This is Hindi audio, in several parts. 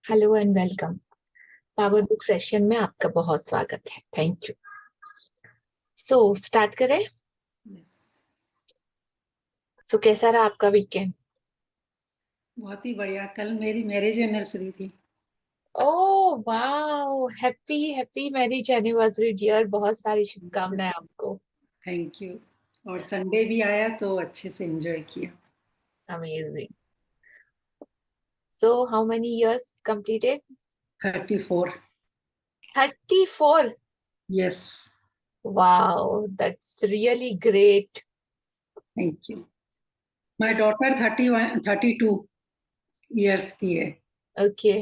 Hello and welcome. Power book session में आपका बहुत स्वागत है। Thank you. सो स्टार्ट करें। यस। कैसा रहा आपका वीकेंड? बहुत ही बढ़िया। कल मेरी मैरिज एनिवर्सरी थी। Oh wow, happy happy marriage anniversary dear. बहुत सारी शुभकामनाएं आपको। Thank you. और संडे भी आया तो अच्छे से एंजॉय किया। Amazing. How many years completed? 34। 34? Yes. Wow, that's really great. Thank you. My daughter 32 years की है ओके,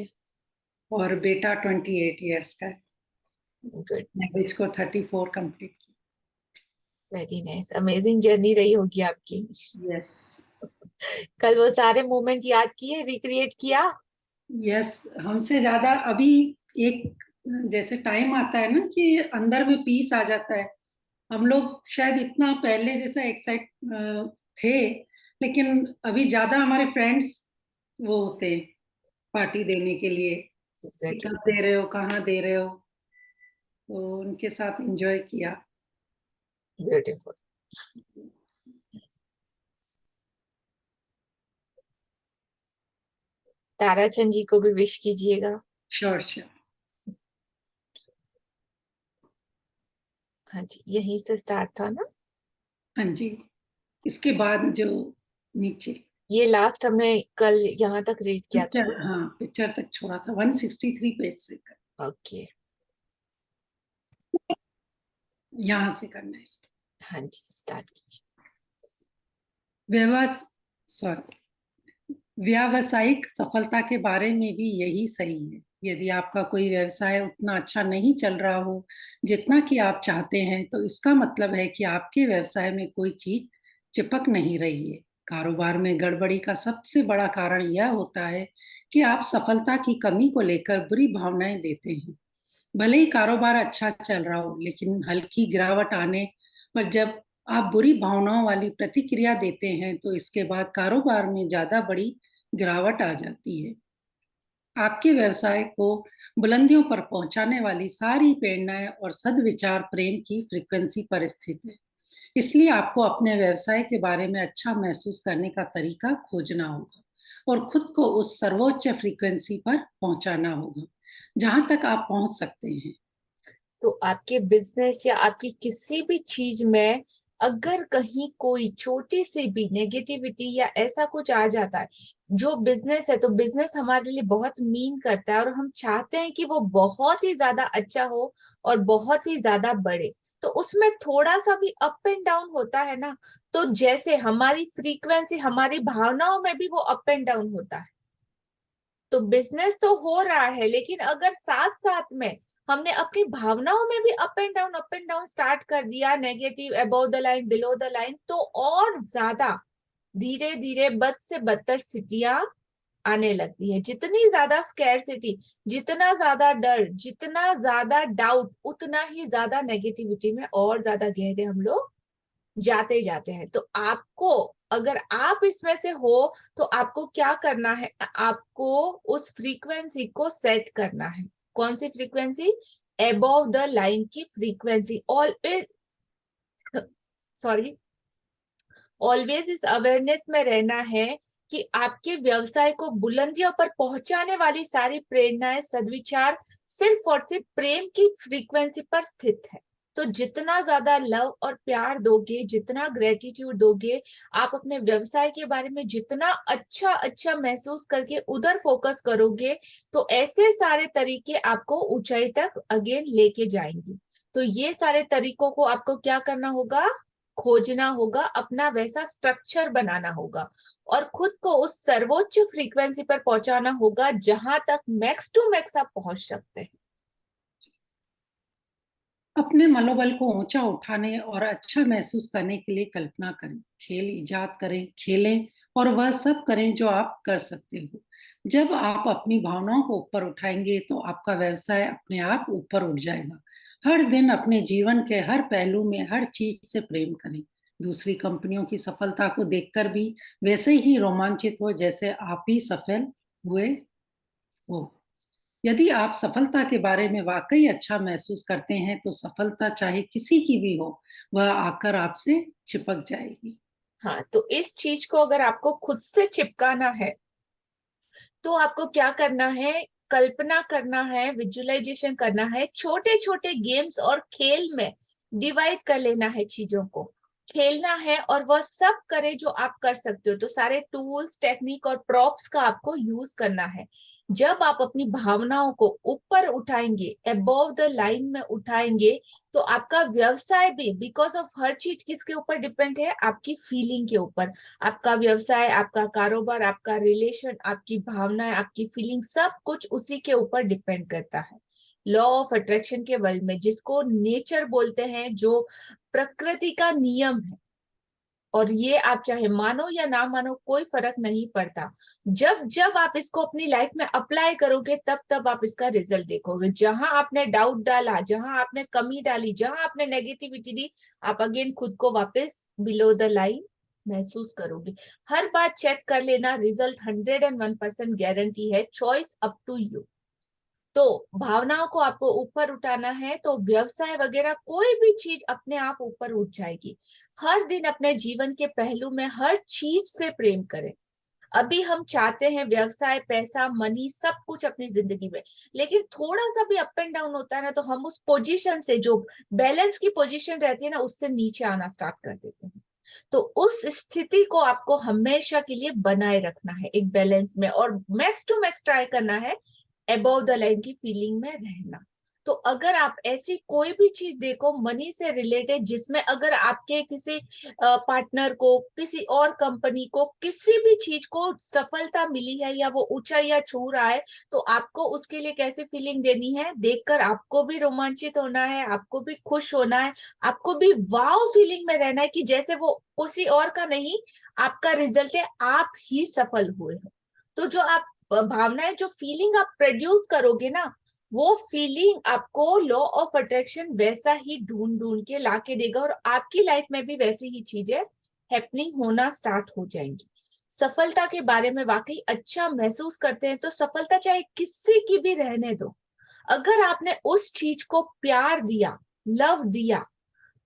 और बेटा 28 इयर्स का है। गुड। मैरिज को 34 कंप्लीट की। वेरी नाइस, अमेजिंग जर्नी रही होगी आपकी। यस। कल वो सारे मोमेंट याद किए, रिक्रिएट किया? यस। हमसे ज्यादा अभी एक जैसे टाइम आता है ना कि अंदर में पीस आ जाता है। हम लोग शायद इतना पहले जैसा एक्साइट थे, लेकिन अभी ज्यादा हमारे फ्रेंड्स वो होते हैं पार्टी देने के लिए कि एग्जैक्टली। कब दे रहे हो, कहाँ दे रहे हो। तो उनके साथ एंजॉय किया। ब्यूटीफुल। ताराचंद जी को भी विश कीजिएगा। Sure sure. हाँ जी, यहीं से स्टार्ट था ना? हाँ जी। इसके बाद जो नीचे ये लास्ट हमने कल यहाँ तक रीड किया था पिक्चर, ना? हाँ पिक्चर तक छोड़ा था 163 पेज से कर, ओके। यहाँ से करना है इसको। हाँ जी, स्टार्ट कीजिए। व्यवस सॉरी व्यावसायिक सफलता के बारे में भी यही सही है। यदि आपका कोई व्यवसाय उतना अच्छा नहीं चल रहा हो जितना कि आप चाहते हैं, तो इसका मतलब है कि आपके व्यवसाय में कोई चीज चिपक नहीं रही है। कारोबार में गड़बड़ी का सबसे बड़ा कारण यह होता है कि आप सफलता की कमी को लेकर बुरी भावनाएं देते हैं। भले ही कारोबार अच्छा चल रहा हो, लेकिन हल्की गिरावट आने पर जब आप बुरी भावनाओं वाली प्रतिक्रिया देते हैं, तो इसके बाद कारोबार में ज्यादा बड़ी गिरावट आ जाती है। आपके व्यवसाय को बुलंदियों पर पहुंचाने वाली सारी प्रेरणाएं और सद्विचार प्रेम की फ्रीक्वेंसी पर स्थित है। इसलिए आपको अपने व्यवसाय के बारे में अच्छा महसूस करने का तरीका खोजना होगा और खुद को उस सर्वोच्च फ्रीक्वेंसी पर पहुंचाना होगा जहां तक आप पहुंच सकते हैं। तो आपके बिजनेस या आपकी किसी भी चीज में अगर कहीं कोई छोटी सी भी नेगेटिविटी या ऐसा कुछ आ जाता है, जो बिजनेस है, तो बिजनेस हमारे लिए बहुत मीन करता है और हम चाहते हैं कि वो बहुत ही ज्यादा अच्छा हो और बहुत ही ज्यादा बढ़े। तो उसमें थोड़ा सा भी अप एंड डाउन होता है ना। तो जैसे हमारी फ्रीक्वेंसी, हमारी भावनाओं में भी वो अप एंड डाउन होता है। तो बिजनेस तो हो रहा है, लेकिन अगर साथ साथ में हमने अपनी भावनाओं में भी अप एंड डाउन स्टार्ट कर दिया, negative, above the line, below the line, तो और ज्यादा धीरे धीरे बद से बदतर स्थितियां आने लगती है। जितनी ज्यादा स्कैरसिटी, जितना ज्यादा डर, जितना ज्यादा डाउट, उतना ही ज्यादा नेगेटिविटी में और ज्यादा गहरे हम लोग जाते जाते हैं। तो आपको, अगर आप इसमें से हो, तो आपको क्या करना है? आपको उस फ्रीक्वेंसी को सेट करना है। कौन सी फ्रीक्वेंसी? अबव द लाइन की फ्रीक्वेंसी। ऑलवेज, सॉरी, ऑलवेज इस अवेयरनेस में रहना है कि आपके व्यवसाय को बुलंदियों पर पहुंचाने वाली सारी प्रेरणाएं, सद्विचार सिर्फ और सिर्फ प्रेम की फ्रीक्वेंसी पर स्थित है। तो जितना ज्यादा लव और प्यार दोगे, जितना ग्रेटिट्यूड दोगे, आप अपने व्यवसाय के बारे में जितना अच्छा अच्छा महसूस करके उधर फोकस करोगे, तो ऐसे सारे तरीके आपको ऊंचाई तक अगेन लेके जाएंगे। तो ये सारे तरीकों को आपको क्या करना होगा? खोजना होगा, अपना वैसा स्ट्रक्चर बनाना होगा और खुद को उस सर्वोच्च फ्रीक्वेंसी पर पहुंचाना होगा जहां तक मैक्स टू मैक्स आप पहुंच सकते हैं। अपने मनोबल को ऊंचा उठाने और अच्छा महसूस करने के लिए कल्पना करें, खेल इजाद करें, खेलें और वह सब करें जो आप कर सकते हो। जब आप अपनी भावनाओं को ऊपर उठाएंगे, तो आपका व्यवसाय अपने आप ऊपर उठ जाएगा। हर दिन अपने जीवन के हर पहलू में हर चीज से प्रेम करें। दूसरी कंपनियों की सफलता को देखकर भी वैसे ही रोमांचित हो जैसे आप ही सफल हुए हो। यदि आप सफलता के बारे में वाकई अच्छा महसूस करते हैं तो सफलता चाहे किसी की भी हो, वह आकर आपसे चिपक जाएगी। हाँ, तो इस चीज को अगर आपको खुद से चिपकाना है तो आपको क्या करना है, कल्पना करना है, विजुअलाइजेशन करना है, छोटे छोटे गेम्स और खेल में डिवाइड कर लेना है चीजों को, खेलना है और वह सब करे जो आप कर सकते हो। तो सारे टूल्स, टेक्निक और प्रॉप्स का आपको यूज करना है। जब आप अपनी भावनाओं को ऊपर उठाएंगे, अबव द लाइन में उठाएंगे, तो आपका व्यवसाय भी, बिकॉज ऑफ हर चीज किसके ऊपर डिपेंड है, आपकी फीलिंग के ऊपर। आपका व्यवसाय, आपका कारोबार, आपका रिलेशन, आपकी भावनाएं, आपकी फीलिंग, सब कुछ उसी के ऊपर डिपेंड करता है। लॉ ऑफ अट्रैक्शन के वर्ल्ड में, जिसको नेचर बोलते हैं, जो प्रकृति का नियम है, और ये आप चाहे मानो या ना मानो कोई फर्क नहीं पड़ता। जब जब आप इसको अपनी लाइफ में अप्लाई करोगे, तब तब आप इसका रिजल्ट देखोगे। जहां आपने डाउट डाला, जहां आपने कमी डाली, जहां आपने नेगेटिविटी दी, आप अगेन खुद को वापस बिलो द लाइन महसूस करोगे। हर बार चेक कर लेना, रिजल्ट 101% गारंटी है, चॉइस अप टू यू। तो भावनाओं को आपको ऊपर उठाना है, तो व्यवसाय वगैरह कोई भी चीज अपने आप ऊपर उठ जाएगी। हर दिन अपने जीवन के पहलू में हर चीज से प्रेम करें। अभी हम चाहते हैं व्यवसाय, पैसा, मनी, सब कुछ अपनी जिंदगी में, लेकिन थोड़ा सा भी अप एंड डाउन होता है ना, तो हम उस पोजीशन से, जो बैलेंस की पोजीशन रहती है ना, उससे नीचे आना स्टार्ट कर देते हैं। तो उस स्थिति को आपको हमेशा के लिए बनाए रखना है, एक बैलेंस में, और मैक्स टू मैक्स ट्राई करना है अबव द लाइन की फीलिंग में रहना। तो अगर आप ऐसी कोई भी चीज देखो मनी से रिलेटेड, जिसमें अगर आपके किसी पार्टनर को, किसी और कंपनी को, किसी भी चीज को सफलता मिली है या वो ऊंचाइयां छू रहा है, तो आपको उसके लिए कैसे फीलिंग देनी है, देखकर आपको भी रोमांचित होना है, आपको भी खुश होना है, आपको भी वाव फीलिंग में रहना है कि जैसे वो किसी और का नहीं, आपका रिजल्ट है, आप ही सफल हुए हो। तो जो आप भावनाएं, जो फीलिंग आप प्रोड्यूस करोगे ना, वो फीलिंग आपको लॉ ऑफ अट्रैक्शन वैसा ही ढूंढ ढूंढ के ला के देगा, और आपकी लाइफ में भी वैसी ही चीजें हैपनिंग होना स्टार्ट हो जाएंगी। सफलता के बारे में वाकई अच्छा महसूस करते हैं, तो सफलता चाहे किसी की भी रहने दो, अगर आपने उस चीज को प्यार दिया, लव दिया,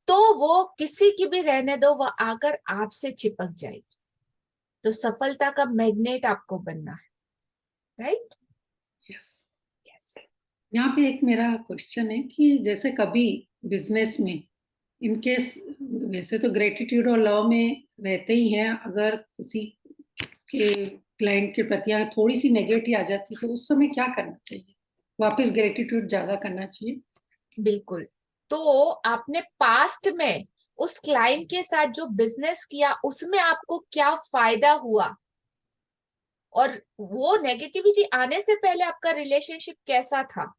तो वो किसी की भी रहने दो, वह आकर आपसे चिपक जाएगी। तो सफलता का मैग्नेट आपको बनना है, राइट? यस। यस। यहाँ पे एक मेरा क्वेश्चन है कि जैसे कभी बिजनेस में इनकेस, वैसे तो ग्रेटिट्यूड और लव में रहते ही हैं, अगर किसी के क्लाइंट के प्रति अगर थोड़ी सी नेगेटिविटी आ जाती है तो उस समय क्या करना चाहिए? वापस ग्रेटिट्यूड ज्यादा करना चाहिए? बिल्कुल। तो आपने पास्ट में उस क्लाइंट के साथ जो बिजनेस किया, उसमें आपको क्या फायदा हुआ, और वो नेगेटिविटी आने से पहले आपका रिलेशनशिप कैसा था,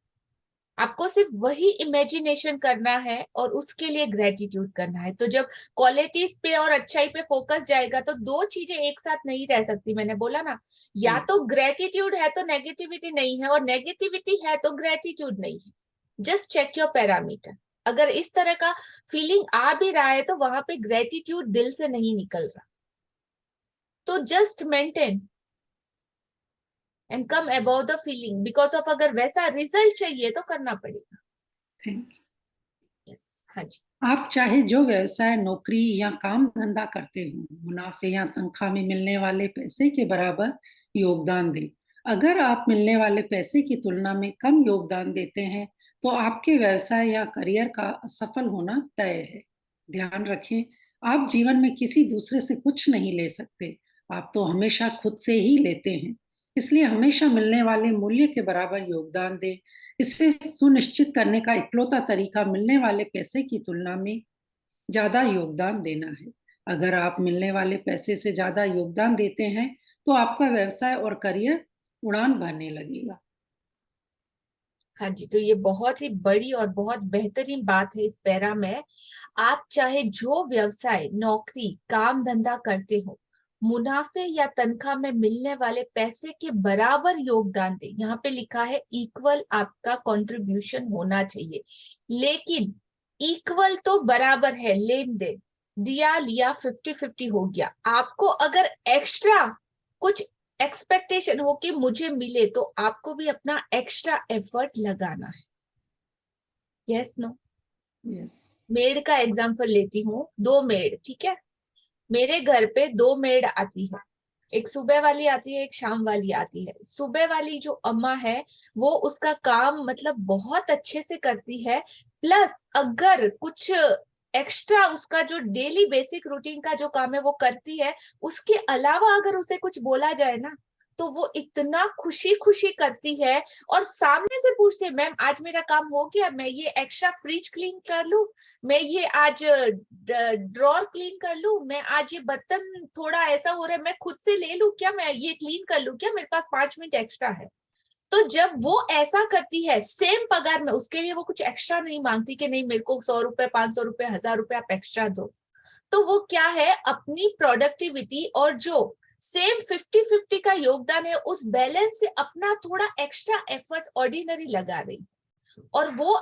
आपको सिर्फ वही इमेजिनेशन करना है और उसके लिए ग्रेटिट्यूड करना है। तो जब क्वालिटीज पे और अच्छाई पे फोकस जाएगा, तो दो चीजें एक साथ नहीं रह सकती, मैंने बोला ना। या हम्म। तो ग्रेटिट्यूड है तो नेगेटिविटी नहीं है, और नेगेटिविटी है तो ग्रेटिट्यूड नहीं है। Just check your parameter. अगर इस तरह का फीलिंग आ भी रहा है, तो वहां पे ग्रेटिट्यूड दिल से नहीं निकल रहा। तो just maintain and come above the feeling, because of अगर वैसा रिजल्ट चाहिए तो करना पड़ेगा। Thank you. यस। हाँ जी। आप चाहे जो व्यवसाय, नौकरी या काम धंधा करते हो, मुनाफे या तनख्वाह में मिलने वाले पैसे के बराबर योगदान दें। अगर आप मिलने वाले पैसे की तुलना में कम योगदान देते हैं तो आपके व्यवसाय या करियर का असफल होना तय है। ध्यान रखें, आप जीवन में किसी दूसरे से कुछ नहीं ले सकते, आप तो हमेशा खुद से ही लेते हैं। इसलिए हमेशा मिलने वाले मूल्य के बराबर योगदान दें। इसे सुनिश्चित करने का इकलौता तरीका मिलने वाले पैसे की तुलना में ज्यादा योगदान देना है। अगर आप मिलने वाले पैसे से ज्यादा योगदान देते हैं तो आपका व्यवसाय और करियर उड़ान भरने लगेगा। हाँ जी, तो ये बहुत ही बड़ी और बहुत बेहतरीन बात है इस पैरा में। आप चाहे जो व्यवसाय, नौकरी, काम धंधा करते हो, मुनाफे या तनख्वाह में मिलने वाले पैसे के बराबर योगदान दें। यहाँ पे लिखा है इक्वल आपका कंट्रीब्यूशन होना चाहिए, लेकिन इक्वल तो बराबर है, लेन देन, दिया लिया 50-50 हो गया। आपको अगर एक्स्ट्रा कुछ एक्सपेक्टेशन हो कि मुझे मिले, तो आपको भी अपना एक्स्ट्रा एफर्ट लगाना है। Yes no? यस। मेड का एग्जांपल लेती हूँ, 2 मेड, ठीक है, मेरे घर पे 2 मेड आती है, एक सुबह वाली आती है, एक शाम वाली आती है। सुबह वाली जो अम्मा है वो उसका काम मतलब बहुत अच्छे से करती है, प्लस अगर कुछ एक्स्ट्रा उसका जो डेली बेसिक रूटीन का जो काम है वो करती है, उसके अलावा अगर उसे कुछ बोला जाए ना तो वो इतना खुशी खुशी करती है, और सामने से पूछती है, मैम आज मेरा काम हो गया, मैं ये एक्स्ट्रा फ्रिज क्लीन कर लूं, मैं ये आज ड्रॉर क्लीन कर लूं, मैं आज ये बर्तन थोड़ा ऐसा हो रहा है मैं खुद से ले लूं क्या, मैं ये क्लीन कर लूं क्या, मेरे पास 5 मिनट एक्स्ट्रा है। तो जब वो ऐसा करती है सेम पगार में, उसके लिए वो कुछ एक्स्ट्रा नहीं मांगती कि नहीं मेरे को 100 रुपए, 500 रुपए, 1000 रुपए आप एक्स्ट्रा दो। तो वो क्या है, अपनी प्रोडक्टिविटी और जो सेम 50-50 का योगदान है उस बैलेंस से अपना थोड़ा एक्स्ट्रा एफर्ट ऑर्डिनरी लगा रही, और वो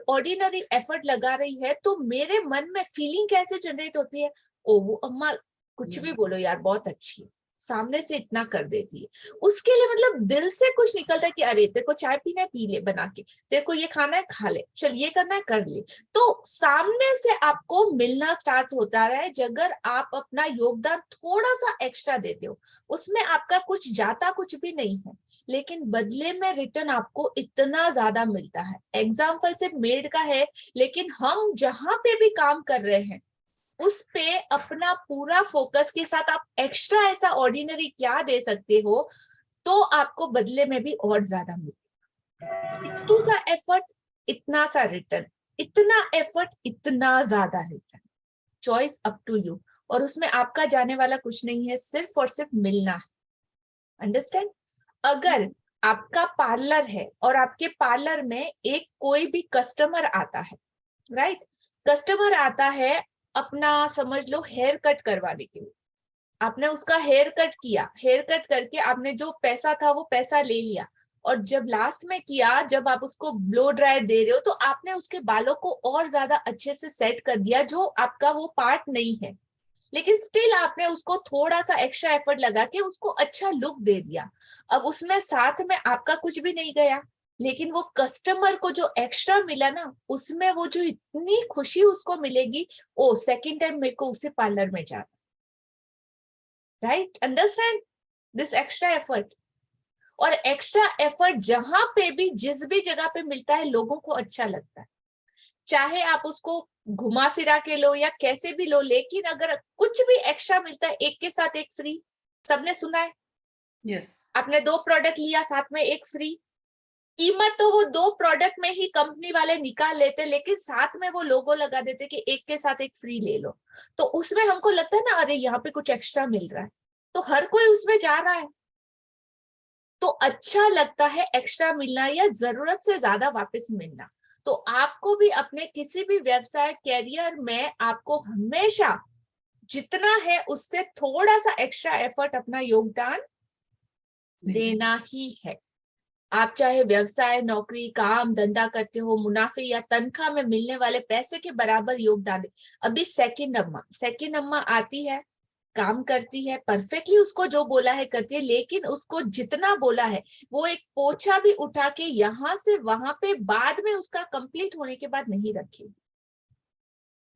ऑर्डिनरी एफर्ट लगा रही है, तो मेरे मन में फीलिंग कैसे जनरेट होती है, ओ वो अम्मा कुछ भी बोलो यार बहुत अच्छी है, सामने से इतना कर देती है। उसके लिए मतलब दिल से कुछ निकलता है कि अरे तेरे को चाय पीना है पी ले बना के, तेरे को ये खाना है खा ले, चल ये करना है कर ले। तो सामने से आपको मिलना स्टार्ट होता है, अगर आप अपना योगदान थोड़ा सा एक्स्ट्रा देते हो, उसमें आपका कुछ जाता कुछ भी नहीं है, लेकिन बदले में रिटर्न आपको इतना ज्यादा मिलता है। एग्जाम्पल सिर्फ मेड का है, लेकिन हम जहां पे भी काम कर रहे हैं उस पे अपना पूरा फोकस के साथ आप एक्स्ट्रा ऐसा ऑर्डिनरी क्या दे सकते हो, तो आपको बदले में भी और ज्यादा मिले। इतना सा एफर्ट, इतना सा रिटर्न, इतना एफर्ट, इतना ज्यादा return, choice up to you. और उसमें आपका जाने वाला कुछ नहीं है, सिर्फ और सिर्फ मिलना है। अंडरस्टैंड? अगर आपका पार्लर है और आपके पार्लर में एक कोई भी कस्टमर आता है, राइट, कस्टमर आता है अपना समझ लो हेयर कट करवाने के लिए, आपने उसका हेयर कट किया, हेयर कट करके आपने जो पैसा था वो पैसा ले लिया, और जब लास्ट में किया, जब आप उसको ब्लो ड्रायर दे रहे हो तो आपने उसके बालों को और ज्यादा अच्छे से सेट कर दिया, जो आपका वो पार्ट नहीं है, लेकिन स्टिल आपने उसको थोड़ा सा एक्स्ट्रा एफर्ट लगा के उसको अच्छा लुक दे दिया। अब उसमें साथ में आपका कुछ भी नहीं गया, लेकिन वो कस्टमर को जो एक्स्ट्रा मिला ना, उसमें वो जो इतनी खुशी उसको मिलेगी, ओ सेकंड टाइम मेरे को उसे पार्लर में जाना। Right? Understand this extra effort? और एक्स्ट्रा एफर्ट जहां पे भी जिस भी जगह पे मिलता है लोगों को अच्छा लगता है, चाहे आप उसको घुमा फिरा के लो या कैसे भी लो, लेकिन अगर कुछ भी एक्स्ट्रा मिलता है, एक के साथ एक फ्री, सबने सुना है? यस। आपने 2 प्रोडक्ट लिया साथ में एक फ्री, कीमत तो वो 2 प्रोडक्ट में ही कंपनी वाले निकाल लेते, लेकिन साथ में वो लोगो लगा देते कि एक के साथ एक फ्री ले लो। तो उसमें हमको लगता है ना, अरे यहाँ पे कुछ एक्स्ट्रा मिल रहा है, तो हर कोई उसमें जा रहा है, तो अच्छा लगता है एक्स्ट्रा मिलना या जरूरत से ज्यादा वापस मिलना। तो आपको भी अपने किसी भी व्यवसाय कैरियर में आपको हमेशा जितना है उससे थोड़ा सा एक्स्ट्रा एफर्ट, अपना योगदान देना ही है। आप चाहे व्यवसाय, नौकरी, काम धंधा करते हो, मुनाफे या तनख्वाह में मिलने वाले पैसे के बराबर योगदान दे। अभी सेकंड अम्मा आती है, काम करती है परफेक्टली, उसको जो बोला है करती है, लेकिन उसको जितना बोला है वो एक पोछा भी उठा के यहाँ से वहां पे बाद में उसका कंप्लीट होने के बाद नहीं रखी।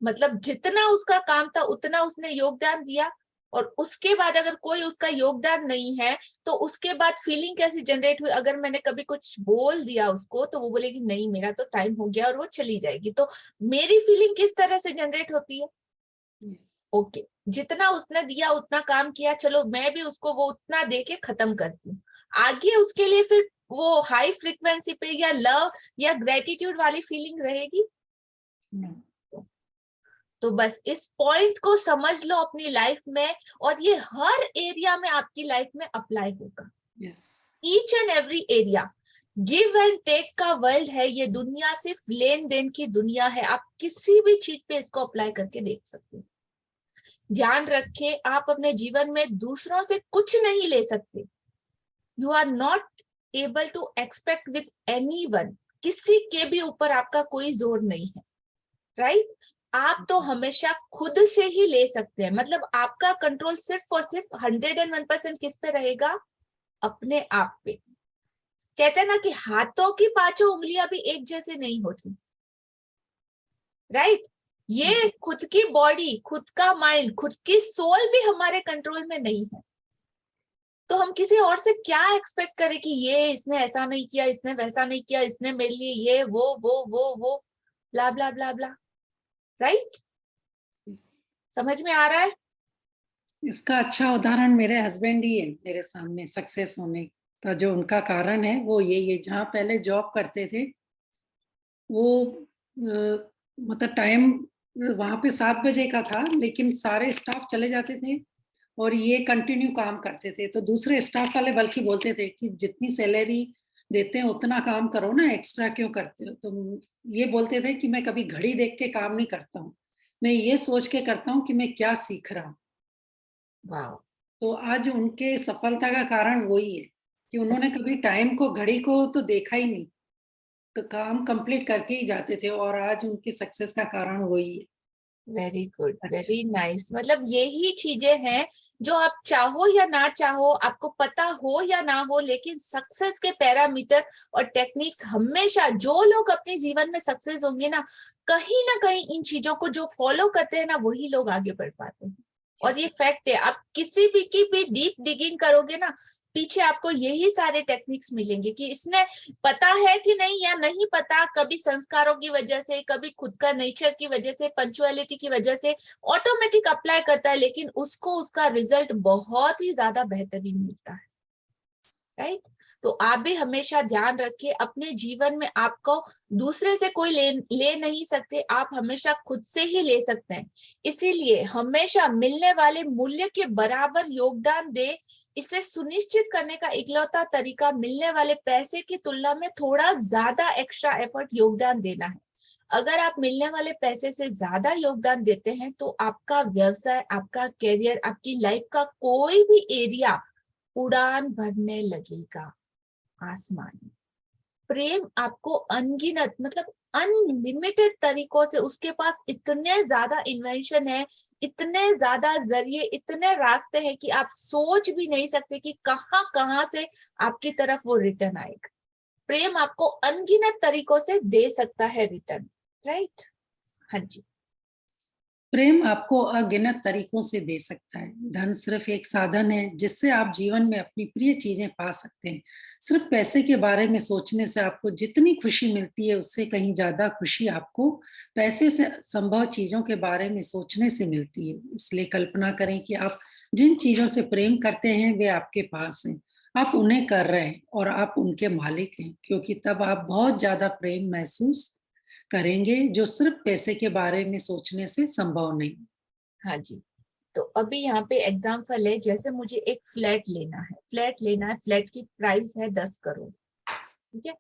मतलब जितना उसका काम था उतना उसने योगदान दिया, और उसके बाद अगर कोई उसका योगदान नहीं है तो उसके बाद फीलिंग कैसी जनरेट हुई, अगर मैंने कभी कुछ बोल दिया उसको तो वो बोलेगी नहीं मेरा तो टाइम हो गया, और वो चली जाएगी। तो मेरी फीलिंग किस तरह से जनरेट होती है, ओके जितना उसने दिया उतना काम किया, चलो मैं भी उसको वो उतना दे के खत्म करती हूँ। आगे उसके लिए फिर वो हाई फ्रिक्वेंसी पे या लव या ग्रेटिट्यूड वाली फीलिंग रहेगी? तो बस इस पॉइंट को समझ लो अपनी लाइफ में, और ये हर एरिया में आपकी लाइफ में अप्लाई होगा। Each and every area. Give and take का वर्ल्ड है ये दुनिया, सिर्फ लेन देन की दुनिया है। आप किसी भी चीज पे इसको अप्लाई करके देख सकते हैं। ध्यान रखें, आप अपने जीवन में दूसरों से कुछ नहीं ले सकते। You are not able to expect with anyone. किसी के भी ऊपर आपका कोई जोर नहीं है, राइट? आप तो हमेशा खुद से ही ले सकते हैं। मतलब आपका कंट्रोल सिर्फ और सिर्फ 101% किस पे रहेगा? अपने आप पे। कहते हैं ना कि हाथों की पांचों उंगलियां भी एक जैसे नहीं होती, राइट? ये खुद की बॉडी, खुद का माइंड, खुद की सोल भी हमारे कंट्रोल में नहीं है। तो हम किसी और से क्या एक्सपेक्ट करें कि ये इसने ऐसा नहीं किया, इसने वैसा नहीं किया, इसने मेरे लिए ये वो ब्ला ब्ला ब्ला ब्ला, राइट? समझ में आ रहा है? इसका अच्छा उदाहरण मेरे हस्बैंड ही है मेरे सामने। सक्सेस होने का जो उनका कारण है वो ये जहाँ पहले जॉब करते थे वो मतलब टाइम वहां पे 7 बजे का था, लेकिन सारे स्टाफ चले जाते थे और ये कंटिन्यू काम करते थे। तो दूसरे स्टाफ वाले बल्कि बोलते थे कि जितनी सैलरी देते हैं उतना काम करो ना, एक्स्ट्रा क्यों करते हो तुम। ये बोलते थे कि मैं कभी घड़ी देख के काम नहीं करता हूँ, मैं ये सोच के करता हूँ कि मैं क्या सीख रहा हूँ। वाह, तो आज उनके सफलता का कारण वही है कि उन्होंने कभी टाइम को, घड़ी को तो देखा ही नहीं, तो काम कंप्लीट करके ही जाते थे, और आज उनकी सक्सेस का कारण वही है। Very good, very nice. मतलब यही चीजें हैं जो आप चाहो या ना चाहो, आपको पता हो या ना हो, लेकिन सक्सेस के पैरामीटर और टेक्निक्स हमेशा, जो लोग अपने जीवन में सक्सेस होंगे ना कहीं इन चीजों को जो फॉलो करते हैं ना, वही लोग आगे बढ़ पाते हैं। और ये फैक्ट है, आप किसी भी की भी डीप डिगिंग करोगे ना, पीछे आपको यही सारे टेक्निक्स मिलेंगे कि इसने पता है कि नहीं या नहीं पता, कभी संस्कारों की वजह से, कभी खुद का नेचर की वजह से, पंचुअलिटी की वजह से ऑटोमेटिक अप्लाई करता है, लेकिन उसको उसका रिजल्ट बहुत ही ज्यादा बेहतरीन मिलता है, राइट? तो आप भी हमेशा ध्यान रखिए, अपने जीवन में आपको दूसरे से कोई ले नहीं सकते, आप हमेशा खुद से ही ले सकते हैं। इसीलिए हमेशा मिलने वाले मूल्य के बराबर योगदान दे। इसे सुनिश्चित करने का इकलौता तरीका मिलने वाले पैसे की तुलना में थोड़ा ज्यादा एक्स्ट्रा एफर्ट योगदान देना है। अगर आप मिलने वाले पैसे से ज्यादा योगदान देते हैं तो आपका व्यवसाय, आपका करियर, आपकी लाइफ का कोई भी एरिया उड़ान भरने लगेगा आसमान में। प्रेम आपको अनगिनत, मतलब अनलिमिटेड तरीकों से, उसके पास इतने ज्यादा इन्वेंशन है, इतने ज्यादा जरिए, इतने रास्ते हैं कि आप सोच भी नहीं सकते कि कहां कहां से आपकी तरफ वो रिटर्न आएगा। प्रेम आपको अनगिनत तरीकों से दे सकता है रिटर्न, राइट? हाँ जी। प्रेम आपको अगिनत तरीकों से दे सकता है। धन सिर्फ एक साधन है जिससे आप जीवन में अपनी प्रिय चीजें पा सकते हैं। सिर्फ पैसे के बारे में सोचने से आपको जितनी खुशी मिलती है उससे कहीं ज्यादा खुशी आपको पैसे से संभव चीजों के बारे में सोचने से मिलती है। इसलिए कल्पना करें कि आप जिन चीजों से प्रेम करते हैं वे आपके पास हैं, आप उन्हें कर रहे हैं और आप उनके मालिक हैं, क्योंकि तब आप बहुत ज्यादा प्रेम महसूस करेंगे जो सिर्फ पैसे के बारे में सोचने से संभव नहीं। हाँ जी। तो अभी यहाँ पे एग्जाम्पल है, जैसे मुझे एक फ्लैट लेना है, फ्लैट की प्राइस है 10 करोड़, ठीक है?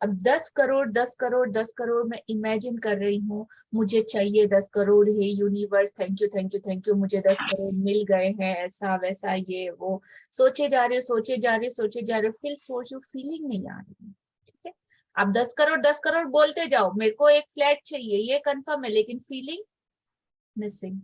अब 10 करोड़, 10 करोड़, 10 करोड़ मैं इमेजिन कर रही हूँ, मुझे चाहिए 10 करोड़, है universe thank you thank you thank you, मुझे 10 करोड़ मिल गए हैं, ऐसा वैसा ये वो, सोचे जा रहे हो, सोचे जा रहे हो, सोचे जा रहे हो, फिर सोचो, फीलिंग नहीं आ रही है, ठीक है? आप 10 करोड़ 10 करोड़ बोलते जाओ, मेरे को एक फ्लैट चाहिए, ये कंफर्म है, लेकिन फीलिंग मिसिंग।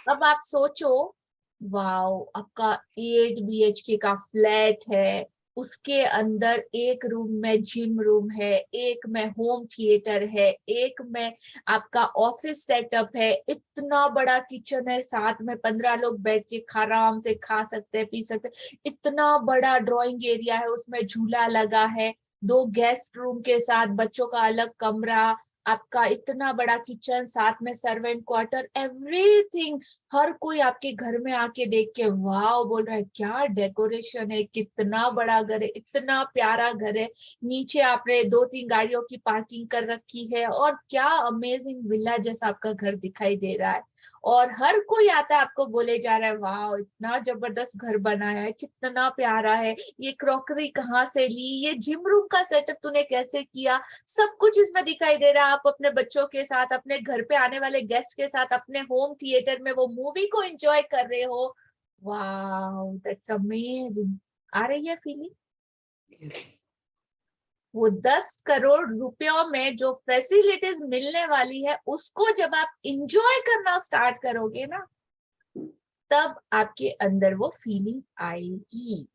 अब आप सोचो, वाओ, आपका 8 BHK का फ्लैट है, उसके अंदर एक रूम में जिम रूम है, एक में होम थिएटर है, एक में आपका ऑफिस सेटअप है, इतना बड़ा किचन है, साथ में 15 लोग बैठ के आराम से खा सकते हैं, पी सकते हैं, इतना बड़ा ड्राइंग एरिया है, उसमें झूला लगा है, 2 गेस्ट रूम के साथ बच्चों का अलग कमरा, आपका इतना बड़ा किचन, साथ में सर्वेंट क्वार्टर, एवरीथिंग। हर कोई आपके घर में आके देख के वाह बोल रहा है, क्या डेकोरेशन है, कितना बड़ा घर है, इतना प्यारा घर है, नीचे आपने 2-3 गाड़ियों की पार्किंग कर रखी है, और क्या अमेजिंग विला जैसा आपका घर दिखाई दे रहा है। और हर कोई आता है आपको बोले जा रहा है, वाह इतना जबरदस्त घर बनाया है, कितना प्यारा है, ये क्रॉकरी कहाँ से ली, ये जिम रूम का सेटअप तूने कैसे किया, सब कुछ इसमें दिखाई दे रहा है। आप अपने बच्चों के साथ, अपने घर पे आने वाले गेस्ट के साथ, अपने होम थिएटर में वो मूवी को एंजॉय कर रहे हो। Wow, that's amazing. आ रही है फीलिंग? वो 10 करोड़ रुपयों में जो फैसिलिटीज मिलने वाली है, उसको जब आप इंजॉय करना स्टार्ट करोगे ना, तब आपके अंदर वो फीलिंग आएगी।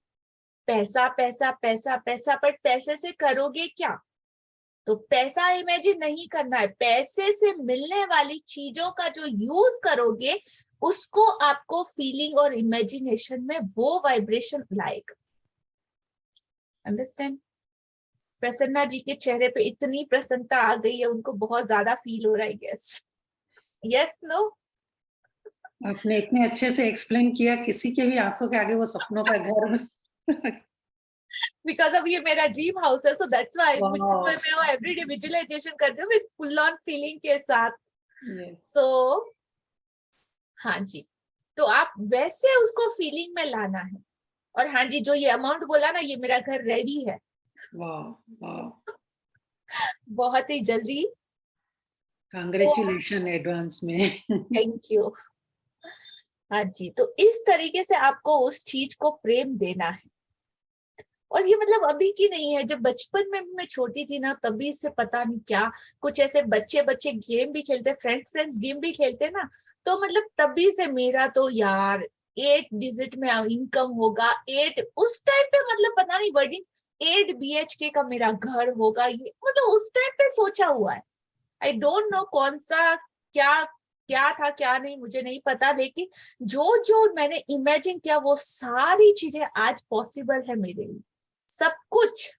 पैसा पैसा पैसा पैसा, बट पैसे से करोगे क्या? तो पैसा इमेजिन नहीं करना है, पैसे से मिलने वाली चीजों का जो यूज करोगे उसको आपको फीलिंग और इमेजिनेशन में वो वाइब्रेशन लाएगा। अंडरस्टैंड? प्रसन्ना जी के चेहरे पे इतनी प्रसन्नता आ गई है, उनको बहुत ज्यादा फील हो रहा है। Yes yes no. आपने इतने अच्छे से एक्सप्लेन किया, किसी के भी आंखों के आगे वो सपनों का घर। बिकॉज अब ये मेरा ड्रीम हाउस है, सो दैट्स व्हाई वाह। मैं एवरीडे विजुअलाइजेशन करती हूँ विद फुल ऑन फीलिंग के साथ। यस। सो हाँ जी, तो आप वैसे उसको फीलिंग में लाना है। और हाँ जी, जो ये अमाउंट बोला ना, ये मेरा घर रेडी है वाह वाह। बहुत ही जल्दी। कांग्रेचुलेशन एडवांस में। Thank you. हाँ जी, तो इस तरीके से आपको उस चीज को प्रेम देना है। और ये मतलब अभी की नहीं है, जब बचपन में मैं छोटी थी ना, तभी से पता नहीं क्या कुछ ऐसे बच्चे बच्चे गेम भी खेलते, फ्रेंड्स गेम भी खेलते ना, तो मतलब तभी से मेरा तो यार 8 डिजिट में इनकम होगा। 8 उस टाइम पे, मतलब पता नहीं वर्डिंग, 8 BHK का मेरा घर होगा, ये मतलब उस टाइम पे सोचा हुआ है। आई डोंट नो कौन सा क्या क्या था क्या नहीं, मुझे नहीं पता, लेकिन जो जो मैंने इमेजिन किया वो सारी चीजें आज पॉसिबल है मेरे लिए। सब कुछ,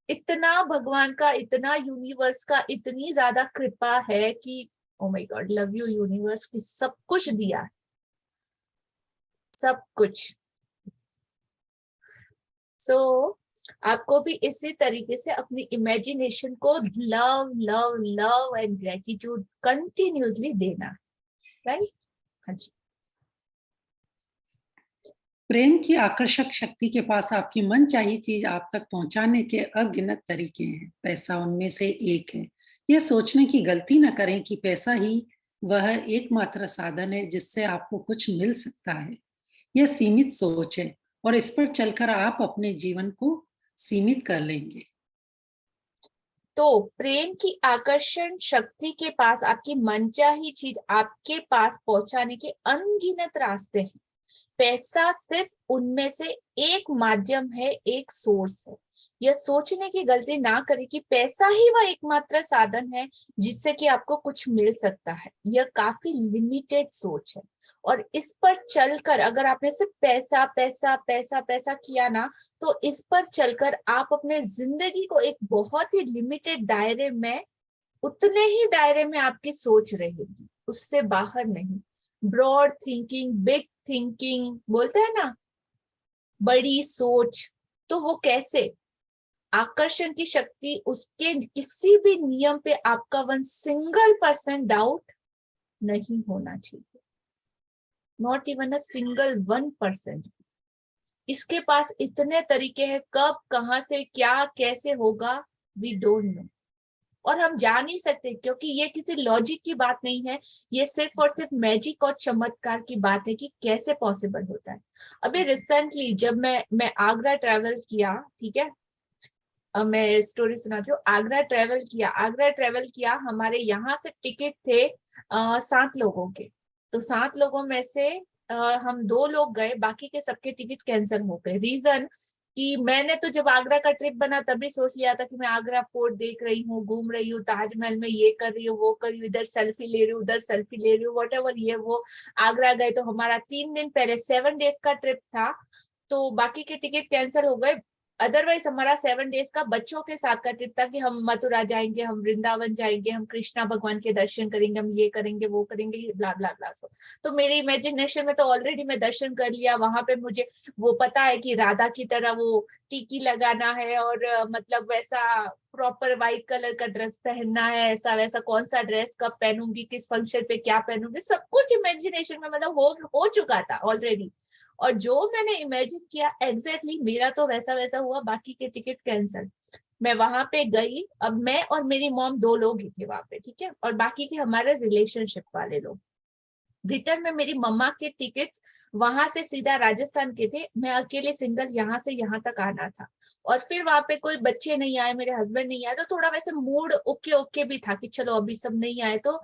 इतना भगवान का, इतना यूनिवर्स का इतनी ज्यादा कृपा है कि oh my God, love you universe, की सब कुछ दिया है, सब कुछ। सो आपको भी इसी तरीके से अपनी इमेजिनेशन को love love love and gratitude continuously देना है, राइट? हाँ जी। प्रेम की आकर्षक शक्ति के पास आपकी मनचाही चीज आप तक पहुंचाने के अगिनत तरीके हैं, पैसा उनमें से एक है। यह सोचने की गलती न करें कि पैसा ही वह एकमात्र साधन है जिससे आपको कुछ मिल सकता है। यह सीमित सोच है और इस पर चलकर आप अपने जीवन को सीमित कर लेंगे। तो प्रेम की आकर्षण शक्ति के पास आपकी मनचाही चीज आपके पास पहुंचाने के अनगिनत रास्ते हैं। पैसा सिर्फ उनमें से एक माध्यम है, एक सोर्स है। यह सोचने की गलती ना करें कि पैसा ही वह एकमात्र साधन है जिससे कि आपको कुछ मिल सकता है। यह काफी लिमिटेड सोच है। और इस पर चलकर अगर आपने सिर्फ पैसा पैसा पैसा पैसा किया ना, तो इस पर चलकर आप अपने जिंदगी को एक बहुत ही लिमिटेड दायरे में, उतने ही दायरे में आपकी सोच रहेगी, उससे बाहर नहीं। ब्रॉड थिंकिंग, बिग थिंकिंग बोलते हैं ना, बड़ी सोच, तो वो कैसे? आकर्षण की शक्ति, उसके किसी भी नियम पे आपका 1 सिंगल% डाउट नहीं होना चाहिए, नॉट इवन अ सिंगल 1%। इसके पास इतने तरीके हैं, कब कहां से क्या कैसे होगा, वी डोंट नो। और हम जा नहीं सकते, क्योंकि ये किसी लॉजिक की बात नहीं है, ये सिर्फ और सिर्फ मैजिक और चमत्कार की बात है कि कैसे पॉसिबल होता है। अभी रिसेंटली जब मैं आगरा ट्रैवल किया, ठीक है, अब मैं स्टोरी सुनाती हूँ। आगरा ट्रैवल किया, हमारे यहाँ से टिकट थे 7 लोगों के। तो 7 लोगों में से हम 2 लोग गए, बाकी के सबके टिकट कैंसिल हो गए। रीजन कि मैंने तो जब आगरा का ट्रिप बना तभी सोच लिया था कि मैं आगरा फोर्ट देख रही हूँ, घूम रही हूँ, ताजमहल में ये कर रही हूँ, वो कर रही हूँ, इधर सेल्फी ले रही हूँ, उधर सेल्फी ले रही हूँ, वॉट एवर ये वो। आगरा गए तो हमारा 3 दिन पहले 7 डेज का ट्रिप था, तो बाकी के टिकट कैंसिल हो गए। अदरवाइज हमारा 7 डेज का बच्चों के साथ का ट्रिप था कि हम मथुरा जाएंगे, हम वृंदावन जाएंगे, हम कृष्णा भगवान के दर्शन करेंगे, हम ये करेंगे वो करेंगे, ब्ला ब्ला ब्ला। तो मेरी इमेजिनेशन में तो ऑलरेडी मैं दर्शन कर लिया। वहां पे मुझे वो पता है कि राधा की तरह वो टीकी लगाना है, और मतलब वैसा प्रॉपर व्हाइट कलर का ड्रेस पहनना है, ऐसा वैसा, कौन सा ड्रेस कब पहनूंगी, किस फंक्शन पे क्या पहनूंगी, सब कुछ इमेजिनेशन में मतलब हो चुका था ऑलरेडी। और जो मैंने इमेजिन किया एग्जैक्टली मेरा तो वैसा वैसा हुआ, बाकी के टिकट कैंसिल। मैं वहां पे गई, अब मैं और मेरी मॉम 2 लोग ही थे वहां पे, ठीक है, और बाकी के हमारे रिलेशनशिप वाले लोग। रिटर्न में मेरी मम्मा के टिकट्स वहां से सीधा राजस्थान के थे, मैं अकेले सिंगल यहाँ से यहाँ तक आना था। और फिर वहां पे कोई बच्चे नहीं आए, मेरे हस्बैंड नहीं आए, तो थोड़ा वैसे मूड ओके ओके भी था कि चलो अभी सब नहीं आए तो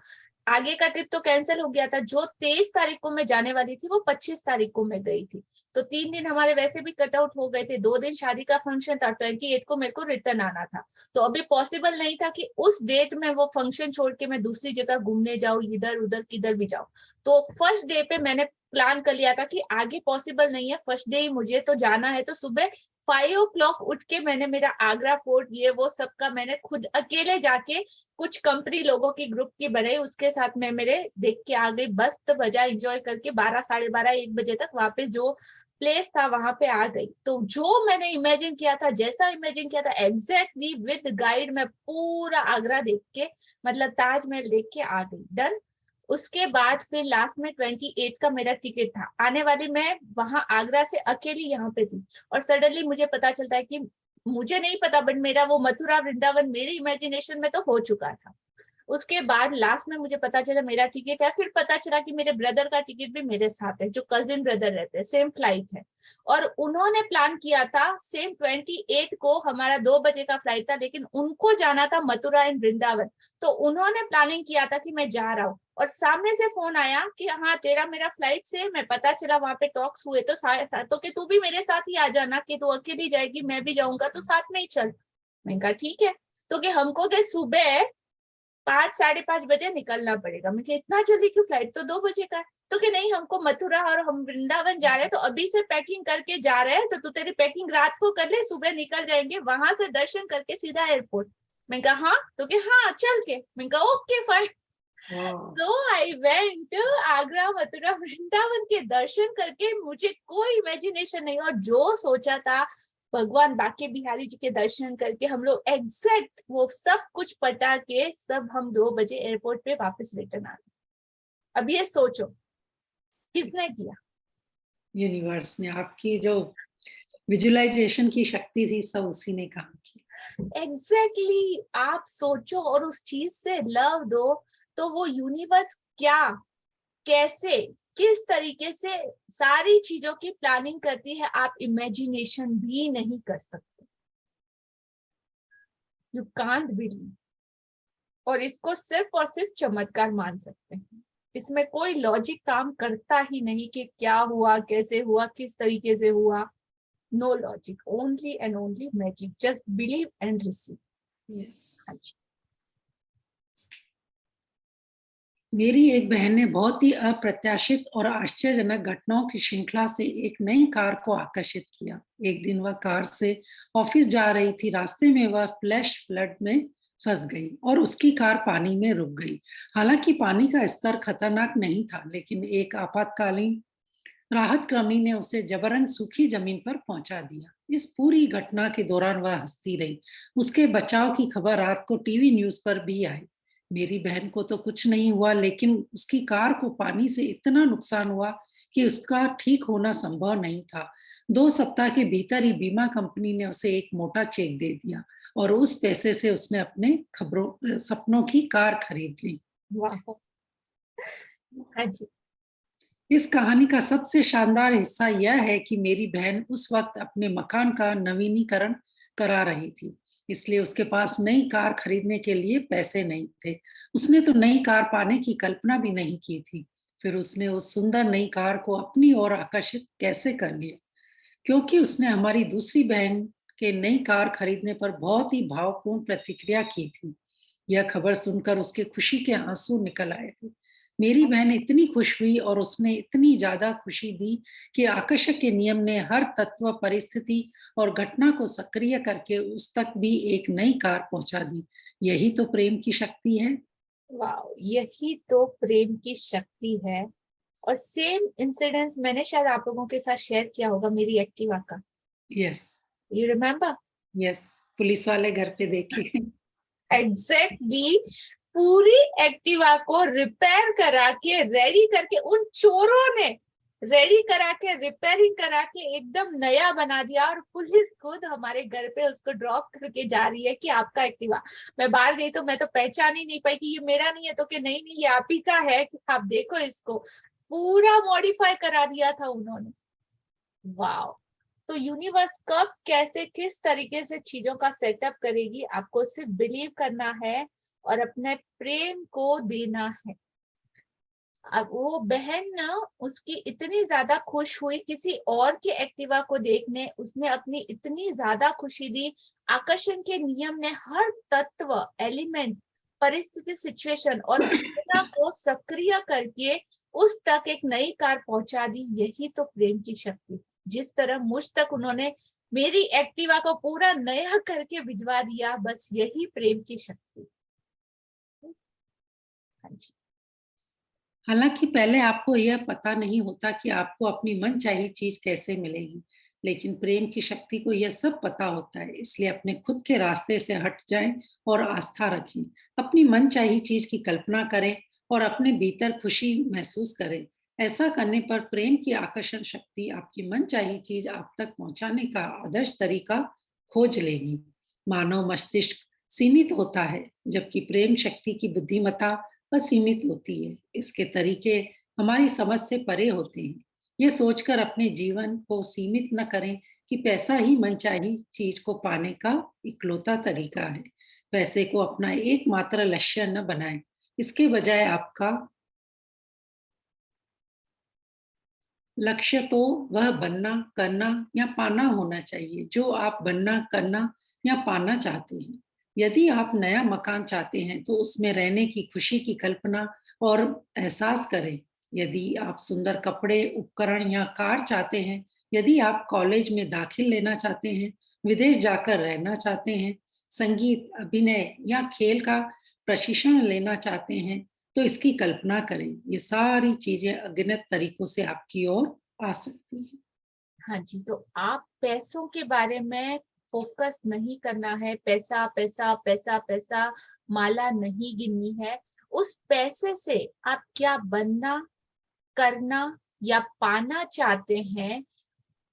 आगे का ट्रिप तो कैंसिल हो गया था। जो 23 तारीख को मैं जाने वाली थी वो 25 तारीख को मैं गई थी। तो 3 दिन हमारे वैसे भी कट आउट हो गए थे। 2 दिन शादी का फंक्शन था, 28 को मेरे को रिटर्न आना था। तो अभी पॉसिबल नहीं था कि उस डेट में वो फंक्शन छोड़ के मैं दूसरी जगह घूमने जाऊँ, इधर उधर किधर भी जाऊँ। तो फर्स्ट डे पे मैंने प्लान कर लिया था कि आगे पॉसिबल नहीं है, फर्स्ट डे ही मुझे तो जाना है। तो सुबह 5 o'clock उठ के मैंने मेरा आगरा फोर्ट ये वो सबका मैंने खुद अकेले जाके, कुछ कंपनी लोगों की ग्रुप की बनाई, उसके साथ मैं मेरे देख के आ गई, मस्त मजा एंजॉय करके 12, 12:30, 1 बजे तक वापस जो प्लेस था वहां पे आ गई। तो जो मैंने इमेजिन किया था, जैसा इमेजिन किया था एग्जैक्टली विद गाइड मैं पूरा आगरा देख के, मतलब ताजमहल देख के आ गई। डन। उसके बाद फिर लास्ट में 28 का मेरा टिकट था आने वाली। मैं वहां आगरा से अकेली यहाँ पे थी, और सडनली मुझे पता चलता है कि, मुझे नहीं पता बट मेरा वो मथुरा वृंदावन मेरी इमेजिनेशन में तो हो चुका था। उसके बाद लास्ट में मुझे पता चला मेरा टिकट है। फिर पता चला कि मेरे ब्रदर का टिकट भी मेरे साथ है, जो कजिन ब्रदर रहते हैं, सेम फ्लाइट है। और उन्होंने प्लान किया था सेम 28 को, हमारा 2 बजे का फ्लाइट था, लेकिन उनको जाना था मथुरा एंड वृंदावन। तो उन्होंने प्लानिंग किया था कि मैं जा रहा हूँ, और सामने से फोन आया कि हाँ तेरा मेरा फ्लाइट से मैं, पता चला वहां पे टॉक्स हुए तो कि तू भी मेरे साथ ही आ जाना, कि तू अकेली जाएगी मैं भी जाऊंगा तो साथ में ही चल। मैंने कहा ठीक है। तो कि हमको के सुबह 5, 5:30 बजे निकलना पड़ेगा। मैं कि इतना जल्दी क्यों, फ्लाइट तो 2 बजे का है। तो कि नहीं, हमको मथुरा और हम वृंदावन जा रहे हैं, तो अभी से पैकिंग करके जा रहे हैं, तो तू तेरी पैकिंग रात को कर ले, सुबह निकल जाएंगे वहां से दर्शन करके सीधा एयरपोर्ट। मैं कहा हाँ, तो कि हाँ चल के। मैं कहा okay fine. So I went Agra Mathura Vrindavan के दर्शन करके, मुझे कोई इमेजिनेशन नहीं, और जो सोचा था भगवान बाके बिहारी जी के दर्शन करके हम लोग एग्जैक्ट वो सब कुछ पटा के सब हम 2 बजे एयरपोर्ट पे वापस रिटर्न आ गए। अब ये सोचो किसने किया। यूनिवर्स ने, आपकी जो विजुअलाइजेशन की शक्ति थी सब उसी ने काम किया। एग्जैक्टली आप सोचो और उस चीज से लव दो, तो वो यूनिवर्स क्या, कैसे, किस तरीके से सारी चीजों की प्लानिंग करती है, आप इमेजिनेशन भी नहीं कर सकते। You can't believe. और इसको सिर्फ और सिर्फ चमत्कार मान सकते हैं। इसमें कोई लॉजिक काम करता ही नहीं कि क्या हुआ, कैसे हुआ, किस तरीके से हुआ। No logic, only and only magic. Just believe and receive. Yes. मेरी एक बहन ने बहुत ही अप्रत्याशित और आश्चर्यजनक घटनाओं की श्रृंखला से एक नई कार को आकर्षित किया। एक दिन वह कार से ऑफिस जा रही थी। रास्ते में वह फ्लैश फ्लड में फंस गई और उसकी कार पानी में रुक गई। हालांकि पानी का स्तर खतरनाक नहीं था, लेकिन एक आपातकालीन राहत कर्मी ने उसे जबरन सूखी जमीन पर पहुंचा दिया। इस पूरी घटना के दौरान वह हंसती रही। उसके बचाव की खबर रात को टीवी न्यूज पर भी आई। मेरी बहन को तो कुछ नहीं हुआ, लेकिन उसकी कार को पानी से इतना नुकसान हुआ कि उसका ठीक होना संभव नहीं था। 2 सप्ताह के भीतर ही बीमा कंपनी ने उसे एक मोटा चेक दे दिया और उस पैसे से उसने अपने सपनों की कार खरीद ली। वाह। हाँ जी। इस कहानी का सबसे शानदार हिस्सा यह है कि मेरी बहन उस वक्त अपने मकान का नवीनीकरण करा रही थी, इसलिए उसके पास नई कार खरीदने के लिए पैसे नहीं थे। उसने तो नई कार पाने की कल्पना भी नहीं की थी। फिर उसने उस सुंदर नई कार को अपनी ओर आकर्षित कैसे कर लिया, क्योंकि उसने हमारी दूसरी बहन के नई कार खरीदने पर बहुत ही भावपूर्ण प्रतिक्रिया की थी। यह खबर सुनकर उसके खुशी के आंसू निकल आए थे। मेरी बहन इतनी खुश हुई और उसने इतनी ज्यादा खुशी दी कि आकर्षक के नियम ने हर तत्व, परिस्थिति और घटना को सक्रिय करके उस तक भी एक नई कार पहुंचा दी। यही तो प्रेम की शक्ति है। वाह, यही तो प्रेम की शक्ति है। और सेम इंसिडेंस मैंने शायद आप लोगों के साथ शेयर किया होगा, मेरी एक्टिवा का। Yes. You remember? Yes. Police वाले घर पे देखे। एग्जैक्टली। पूरी एक्टिवा को रिपेयर करा के रेडी करके उन चोरों ने रेडी करा के रिपेयरिंग करा के एकदम नया बना दिया, और पुलिस खुद हमारे घर पे उसको ड्रॉप करके जा रही है कि आपका एक्टिवा। मैं बाहर गई तो मैं तो पहचान ही नहीं पाई कि ये मेरा नहीं है, तो कि नहीं नहीं ये आप ही का है, कि आप देखो इसको। पूरा मॉडिफाई करा दिया था उन्होंने। वाह। तो यूनिवर्स कब कैसे किस तरीके से चीजों का सेटअप करेगी, आपको सिर्फ बिलीव करना है और अपने प्रेम को देना है। अब वो बहन ना उसकी इतनी ज्यादा खुश हुई किसी और के एक्टिवा को देखने, उसने अपनी इतनी ज्यादा खुशी दी। आकर्षण के नियम ने हर तत्व, एलिमेंट, परिस्थिति, सिचुएशन और घटना को सक्रिय करके उस तक एक नई कार पहुंचा दी। यही तो प्रेम की शक्ति। जिस तरह मुझ तक उन्होंने मेरी एक्टिवा को पूरा नया करके भिजवा दिया, बस यही प्रेम की शक्ति। हाँ जी। हालांकि पहले आपको यह पता नहीं होता कि आपको अपनी मनचाही चीज कैसे मिलेगी, लेकिन प्रेम की शक्ति को यह सब पता होता है। इसलिए अपने खुद के रास्ते से हट जाएं और आस्था रखें। अपनी मनचाही चीज की कल्पना करें और अपने भीतर खुशी महसूस करें। ऐसा करने पर प्रेम की आकर्षण शक्ति आपकी मनचाही चीज आप तक पहुंचाने का आदर्श तरीका खोज लेगी। मानव मस्तिष्क सीमित होता है, जबकि प्रेम शक्ति की बुद्धिमत्ता असीमित होती है। इसके तरीके हमारी समझ से परे होते हैं। ये सोचकर अपने जीवन को सीमित न करें कि पैसा ही मनचाही चीज को पाने का इकलौता तरीका है। पैसे को अपना एकमात्र लक्ष्य न बनाएं। इसके बजाय आपका लक्ष्य तो वह बनना, करना या पाना होना चाहिए जो आप बनना, करना या पाना चाहते हैं। यदि आप नया मकान चाहते हैं तो उसमें रहने की खुशी की कल्पना और एहसास करें। यदि आप सुंदर कपड़े, उपकरण या कार चाहते हैं, यदि आप कॉलेज में दाखिल लेना चाहते हैं, विदेश जाकर रहना चाहते हैं, संगीत, अभिनय या खेल का प्रशिक्षण लेना चाहते हैं, तो इसकी कल्पना करें। ये सारी चीजें अगणित तरीकों से आपकी ओर आ सकती हैं। हाँ जी, तो आप पैसों के बारे में फोकस नहीं करना है। पैसा पैसा पैसा पैसा, माला नहीं गिननी है। उस पैसे से आप क्या बनना, करना या पाना चाहते हैं,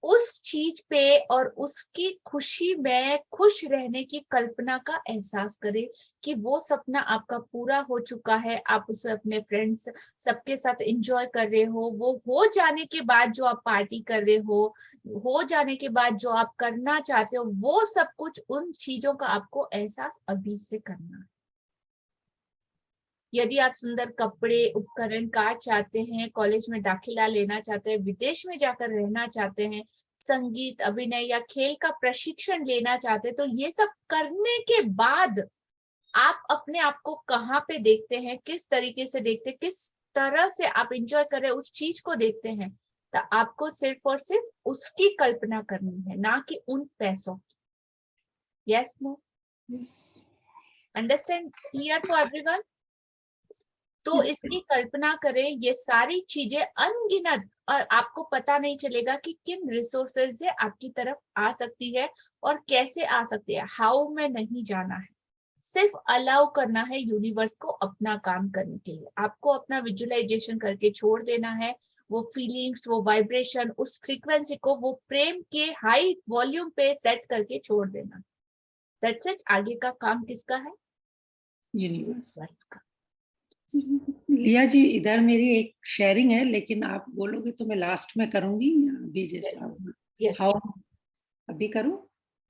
उस चीज पे और उसकी खुशी में खुश रहने की कल्पना का एहसास करें कि वो सपना आपका पूरा हो चुका है। आप उसे अपने फ्रेंड्स सबके साथ एंजॉय कर रहे हो। वो हो जाने के बाद जो आप पार्टी कर रहे हो जाने के बाद जो आप करना चाहते हो, वो सब कुछ, उन चीजों का आपको एहसास अभी से करना है। यदि आप सुंदर कपड़े, उपकरण, कार चाहते हैं, कॉलेज में दाखिला लेना चाहते हैं, विदेश में जाकर रहना चाहते हैं, संगीत, अभिनय या खेल का प्रशिक्षण लेना चाहते हैं, तो ये सब करने के बाद आप अपने आप को कहाँ पे देखते हैं, किस तरीके से देखते हैं, किस तरह से आप एंजॉय कर रहे हैं, उस चीज को देखते हैं, तो आपको सिर्फ और सिर्फ उसकी कल्पना करनी है, ना कि उन पैसों की। Yes, no, understand, clear to everyone? तो इस इसकी कल्पना करें, ये सारी चीजें अनगिनत, और आपको पता नहीं चलेगा कि किन रिसोर्सेज से आपकी तरफ आ सकती है और कैसे आ सकती है। हाउ में नहीं जाना है, सिर्फ अलाउ करना है यूनिवर्स को अपना काम करने के लिए। आपको अपना विजुअलाइजेशन करके छोड़ देना है। वो फीलिंग्स, वो वाइब्रेशन, उस फ्रीक्वेंसी को वो प्रेम के हाई वॉल्यूम पे सेट करके छोड़ देना। That's it. आगे का काम किसका है? यूनिवर्स। बस का। लिया जी, इधर मेरी एक शेयरिंग है, लेकिन आप बोलोगे तो मैं लास्ट में करूंगी या अभी यस, जैसा यस। हाउ अभी करूं?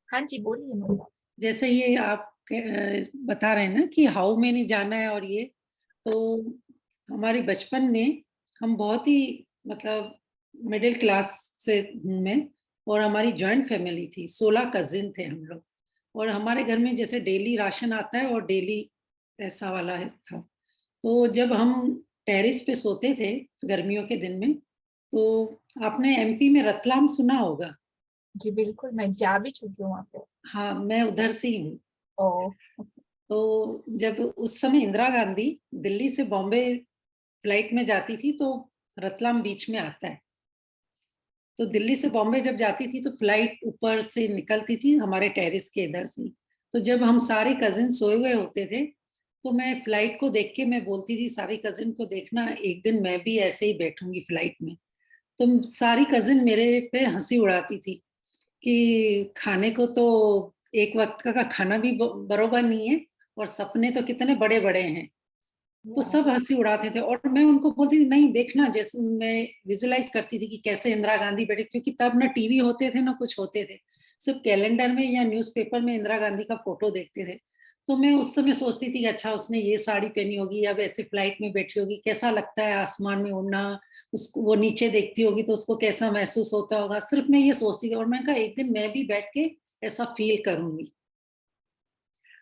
हाँ जी, बोलिए ना। जैसे ये आप बता रहे हैं ना कि हाउ में नहीं जाना है, और ये तो हमारे बचपन में हम बहुत ही मतलब मिडिल क्लास से हूँ मैं, और हमारी जॉइंट फैमिली थी। 16 कजिन थे हम लोग, और हमारे घर में जैसे डेली राशन आता है और डेली पैसा वाला है था। तो जब हम टेरेस पे सोते थे गर्मियों के दिन में, तो आपने एमपी में रतलाम सुना होगा। जी बिल्कुल, मैं जा भी चुकी हूँ वहाँ पे। हाँ, मैं उधर से ही हूँ। ओ। तो जब उस समय इंदिरा गांधी दिल्ली से बॉम्बे फ्लाइट में जाती थी, तो रतलाम बीच में आता है। तो दिल्ली से बॉम्बे जब जाती थी तो फ्लाइट ऊपर से निकलती थी हमारे टेरेस के इधर से। तो जब हम सारे कजिन सोए हुए होते थे, तो मैं फ्लाइट को देख के मैं बोलती थी सारी कजिन को, देखना एक दिन मैं भी ऐसे ही बैठूंगी फ्लाइट में। तो सारी कजिन मेरे पे हंसी उड़ाती थी कि खाने को तो एक वक्त का खाना भी बरोबर नहीं है, और सपने तो कितने बड़े बड़े हैं। तो सब हंसी उड़ाते थे, और मैं उनको बोलती थी नहीं देखना, जैसे मैं विजुलाइज करती थी कि कैसे इंदिरा गांधी बैठे, क्योंकि तब ना टीवी होते थे ना कुछ होते थे, सिर्फ कैलेंडर में या न्यूज़पेपर में इंदिरा गांधी का फोटो देखते थे। तो मैं उस समय सोचती थी कि अच्छा उसने ये साड़ी पहनी होगी या वैसे फ्लाइट में बैठी होगी, कैसा लगता है आसमान में उड़ना, उसको वो नीचे देखती होगी तो उसको कैसा महसूस होता होगा। सिर्फ मैं ये सोचती थी और मैंने कहा एक दिन मैं भी बैठ के ऐसा फील करूंगी।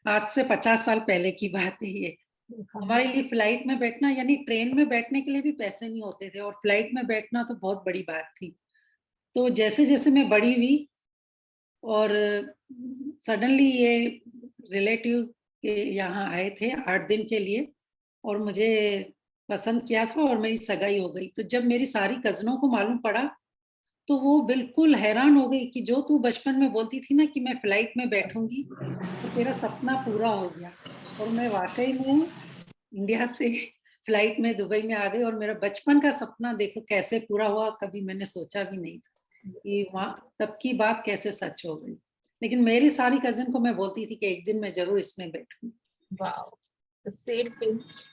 आज से 50 साल पहले की बात है ये। हमारे लिए फ्लाइट में बैठना यानी ट्रेन में बैठने के लिए भी पैसे नहीं होते थे और फ्लाइट में बैठना तो बहुत बड़ी बात थी। तो जैसे-जैसे मैं बड़ी हुई और सडनली ये रिलेटिव के यहाँ आए थे 8 दिन के लिए और मुझे पसंद किया था और मेरी सगाई हो गई। तो जब मेरी सारी कज़िनों को मालूम पड़ा, तो वो बिल्कुल हैरान हो गई कि जो तू बचपन में बोलती थी ना कि मैं फ्लाइट में बैठूँगी, तो तेरा सपना पूरा हो गया। और मैं वाक़ई में इंडिया से फ्लाइट में दुबई में आ गई और मेरा बचपन का सपना देखो कैसे पूरा हुआ, कभी मैंने सोचा भी नहीं था कि वहाँ तब की बात कैसे सच हो गई। लेकिन मेरी सारी कज़िन को मैं बोलती थी कि एक दिन मैं ज़रूर इसमें बैठूँगी। Wow, same pinch.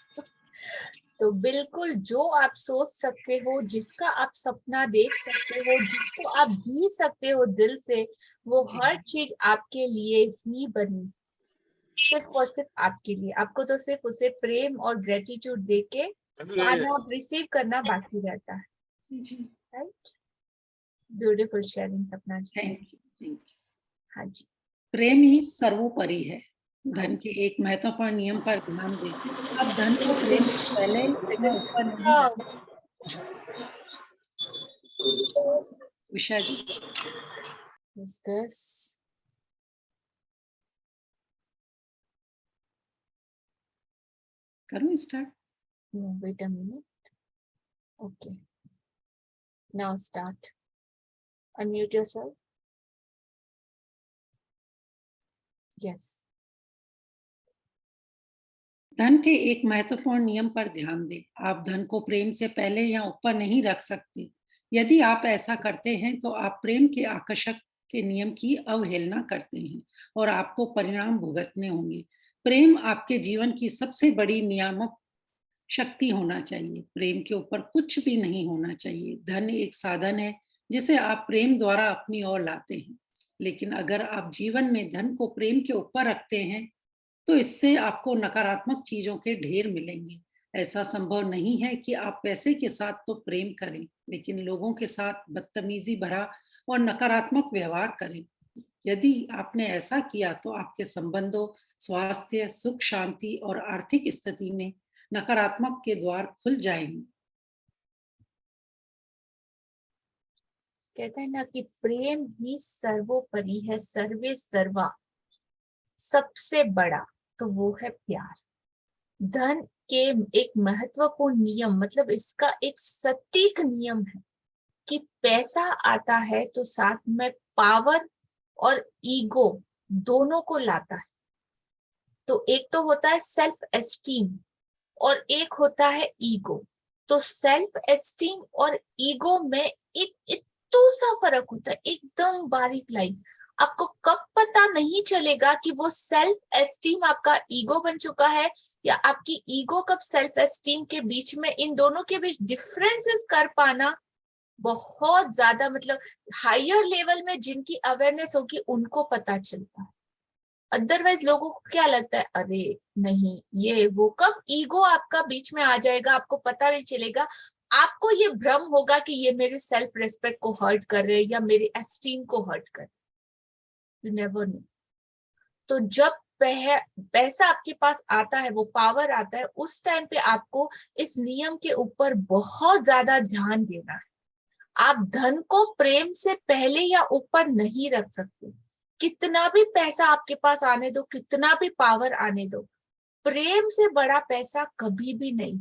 तो बिल्कुल जो आप सोच सकते हो, जिसका आप सपना देख सकते हो, जिसको आप जी सकते हो दिल से, वो जी, हर चीज आपके लिए ही बनी, सिर्फ और सिर्फ आपके लिए। आपको तो सिर्फ उसे प्रेम और ग्रेटिट्यूड देके पाना और रिसीव करना बाकी रहता है। जी। Right, beautiful sharing Sapna ji. Thank you, thank you. हाँ जी। प्रेम ही सर्वोपरि है। धन के एक महत्वपूर्ण नियम पर ध्यान दें। आप धन को प्रेम से पहले या ऊपर नहीं रख उषा जी, Is this? करूँ start? No, wait a minute. Okay. Now start. Unmute yourself. Yes. धन के एक महत्वपूर्ण नियम पर ध्यान दें। आप धन को प्रेम से पहले या ऊपर नहीं रख सकते। यदि आप ऐसा करते हैं तो आप प्रेम के आकर्षक के नियम की अवहेलना करते हैं और आपको परिणाम भुगतने होंगे। प्रेम आपके जीवन की सबसे बड़ी नियामक शक्ति होना चाहिए। प्रेम के ऊपर कुछ भी नहीं होना चाहिए। धन एक साधन है जिसे आप प्रेम द्वारा अपनी ओर लाते हैं। लेकिन अगर आप जीवन में धन को प्रेम के ऊपर रखते हैं तो इससे आपको नकारात्मक चीजों के ढेर मिलेंगे। ऐसा संभव नहीं है कि आप पैसे के साथ तो प्रेम करें, लेकिन लोगों के साथ बदतमीजी भरा और नकारात्मक व्यवहार करें। यदि आपने ऐसा किया तो आपके संबंधों, स्वास्थ्य, सुख शांति और आर्थिक स्थिति में नकारात्मक के द्वार खुल जाएंगे। कहते हैं ना कि प्रेम ही सर्वोपरि है, सर्वे सर्वा, सबसे बड़ा। तो वो है प्यार। धन के एक महत्वपूर्ण नियम, मतलब इसका एक सटीक नियम है कि पैसा आता है तो साथ में पावर और ईगो दोनों को लाता है। तो एक तो होता है सेल्फ एस्टीम और एक होता है ईगो। तो सेल्फ एस्टीम और ईगो में एक इतना सा फर्क होता है, एकदम बारीक लाइन। आपको कब पता नहीं चलेगा कि वो सेल्फ एस्टीम आपका ईगो बन चुका है या आपकी ईगो कब सेल्फ एस्टीम के बीच में, इन दोनों के बीच डिफरेंसेस कर पाना बहुत ज्यादा, मतलब हायर लेवल में जिनकी अवेयरनेस होगी उनको पता चलता है। अदरवाइज लोगों को क्या लगता है, अरे नहीं ये वो, कब ईगो आपका बीच में आ जाएगा आपको पता नहीं चलेगा। आपको ये भ्रम होगा कि ये मेरे सेल्फ रेस्पेक्ट को हर्ट कर रहे हैं या मेरे एस्टीम को हर्ट कर रहे। You never know. तो जब पैसा आपके पास आता है, वो पावर आता है, उस टाइम पे आपको इस नियम के ऊपर बहुत ज्यादा ध्यान देना है। आप धन को प्रेम से पहले या ऊपर नहीं रख सकते। कितना भी पैसा आपके पास आने दो, कितना भी पावर आने दो, प्रेम से बड़ा पैसा कभी भी नहीं।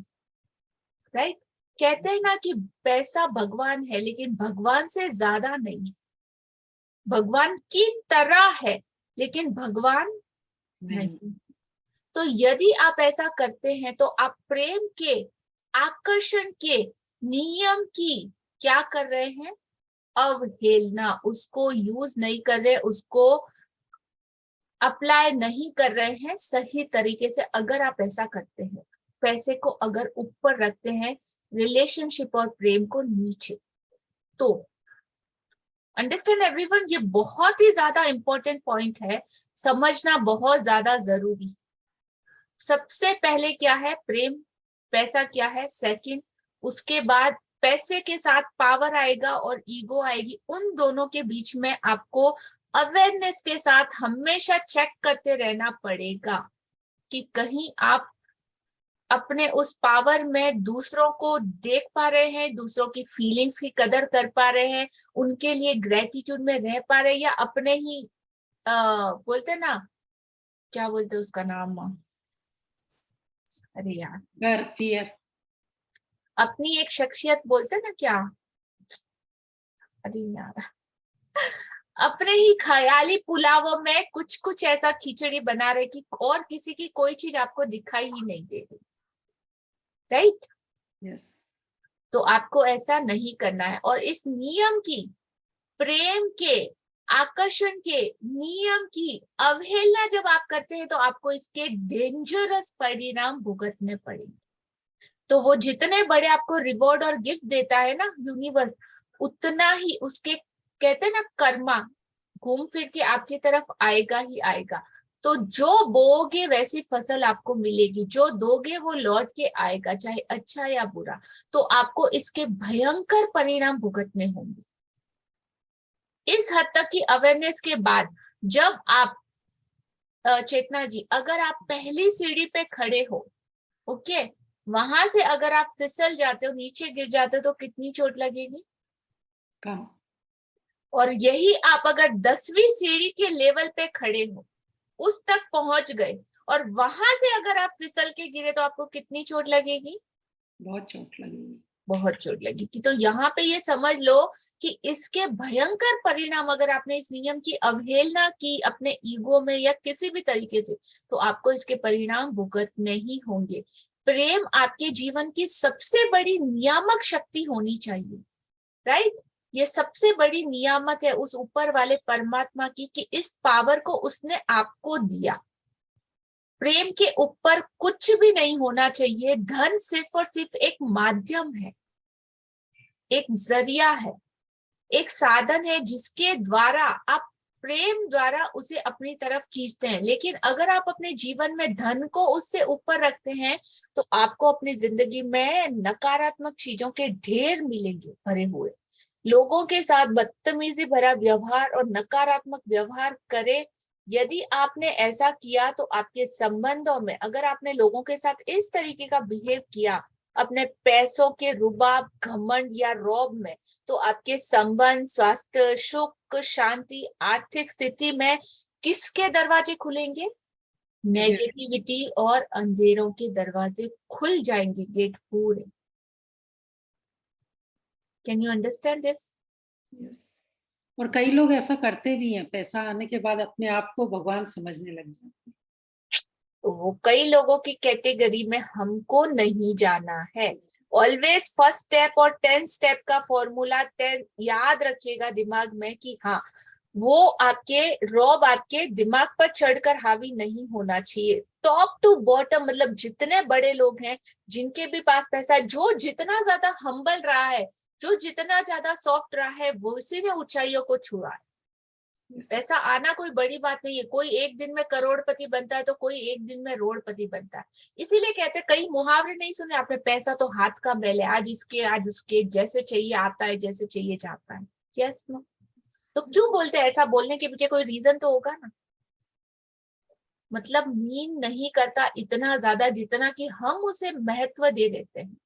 राइट, कहते हैं ना कि पैसा भगवान है लेकिन भगवान से ज्यादा नहीं। भगवान की तरह है लेकिन भगवान नहीं। तो यदि आप ऐसा करते हैं तो आप प्रेम के आकर्षण के नियम की क्या कर रहे हैं, अवहेलना, उसको यूज नहीं कर रहे, उसको अप्लाई नहीं कर रहे हैं सही तरीके से। अगर आप ऐसा करते हैं, पैसे को अगर ऊपर रखते हैं, रिलेशनशिप और प्रेम को नीचे, तो अंडरस्टैंड एवरीवन, ये बहुत ही ज्यादा इंपॉर्टेंट पॉइंट है, समझना बहुत ज्यादा जरूरी। सबसे पहले क्या है? प्रेम। पैसा क्या है? सेकंड। उसके बाद पैसे के साथ पावर आएगा और ईगो आएगी। उन दोनों के बीच में आपको अवेयरनेस के साथ हमेशा चेक करते रहना पड़ेगा कि कहीं आप अपने उस पावर में दूसरों को देख पा रहे हैं, दूसरों की फीलिंग्स की कदर कर पा रहे हैं, उनके लिए ग्रेटिट्यूड में रह पा रहे हैं, या अपने ही बोलते ना, क्या बोलते उसका नाम, अरे यार, डर, फियर। अपनी एक शख्सियत बोलते ना क्या, अरे यार, अपने ही ख्याली पुलावों में कुछ कुछ ऐसा खिचड़ी बना रहे कि और किसी की कोई चीज आपको दिखाई ही नहीं देगी। राइट? यस। तो आपको ऐसा नहीं करना है। और इस नियम की, प्रेम के, आकर्षण के नियम की अवहेलना जब आप करते हैं तो आपको इसके डेंजरस परिणाम भुगतने पड़ेंगे। तो वो जितने बड़े आपको रिवॉर्ड और गिफ्ट देता है ना यूनिवर्स, उतना ही उसके, कहते हैं ना, कर्मा घूम फिर के आपकी तरफ आएगा ही आएगा। तो जो बोओगे वैसी फसल आपको मिलेगी, जो दोगे वो लौट के आएगा, चाहे अच्छा या बुरा। तो आपको इसके भयंकर परिणाम भुगतने होंगे। इस हद तक की अवेयरनेस के बाद जब आप, चेतना जी, अगर आप पहली सीढ़ी पे खड़े हो, ओके, वहां से अगर आप फिसल जाते हो, नीचे गिर जाते हो, तो कितनी चोट लगेगी? कम। और यही आप अगर 10वीं सीढ़ी के लेवल पे खड़े हो, उस तक पहुंच गए, और वहां से अगर आप फिसल के गिरे तो आपको कितनी चोट लगेगी? बहुत चोट लगेगी। बहुत चोट लगेगी। तो यहाँ पे ये समझ लो कि इसके भयंकर परिणाम, अगर आपने इस नियम की अवहेलना की अपने ईगो में या किसी भी तरीके से, तो आपको इसके परिणाम भुगतने ही होंगे। प्रेम आपके जीवन की सबसे बड़ी नियामक शक्ति होनी चाहिए। राइट? ये सबसे बड़ी नियामत है उस ऊपर वाले परमात्मा की, कि इस पावर को उसने आपको दिया। प्रेम के ऊपर कुछ भी नहीं होना चाहिए। धन सिर्फ और सिर्फ एक माध्यम है, एक जरिया है, एक साधन है जिसके द्वारा आप प्रेम द्वारा उसे अपनी तरफ खींचते हैं। लेकिन अगर आप अपने जीवन में धन को उससे ऊपर रखते हैं तो आपको अपनी जिंदगी में नकारात्मक चीजों के ढेर मिलेंगे भरे हुए। लोगों के साथ बदतमीजी भरा व्यवहार और नकारात्मक व्यवहार करे। यदि आपने ऐसा किया तो आपके संबंधों में, अगर आपने लोगों के साथ इस तरीके का बिहेव किया अपने पैसों के रुबाब, घमंड या रौब में, तो आपके संबंध, स्वास्थ्य, सुख, शांति, आर्थिक स्थिति में किसके दरवाजे खुलेंगे? नेगेटिविटी और अंधेरों के दरवाजे खुल जाएंगे, गेट पूरे। Can you understand this? Yes. और कई लोग ऐसा करते भी हैं, पैसा आने के बाद अपने आप को भगवान समझने लग जाते हैं। तो वो कई लोगों की कैटेगरी में हमको नहीं जाना है। ऑलवेज फर्स्ट स्टेप और 10 स्टेप का फॉर्मूला 10 याद रखिएगा दिमाग में, कि हाँ, वो आपके रॉब आपके दिमाग पर चढ़कर हावी नहीं होना चाहिए। टॉप टू बॉटम, मतलब जितने बड़े लोग हैं, जिनके भी पास पैसा है, जो जितना ज्यादा हम्बल रहा है, जो जितना ज्यादा सॉफ्ट रहा है, वो उसी ने ऊंचाइयों को छुआ है। पैसा आना कोई बड़ी बात नहीं है। कोई एक दिन में करोड़पति बनता है तो कोई एक दिन में रोड़पति बनता है। इसीलिए कहते हैं, कई मुहावरे नहीं सुने आपने, पैसा तो हाथ का मैल है, आज इसके आज उसके, जैसे चाहिए आता है, जैसे चाहिए जाता है। Yes no? तो क्यों बोलते हैं? ऐसा बोलने के पीछे कोई रीजन तो होगा ना। मतलब मीन नहीं करता इतना ज्यादा जितना कि हम उसे महत्व दे देते हैं।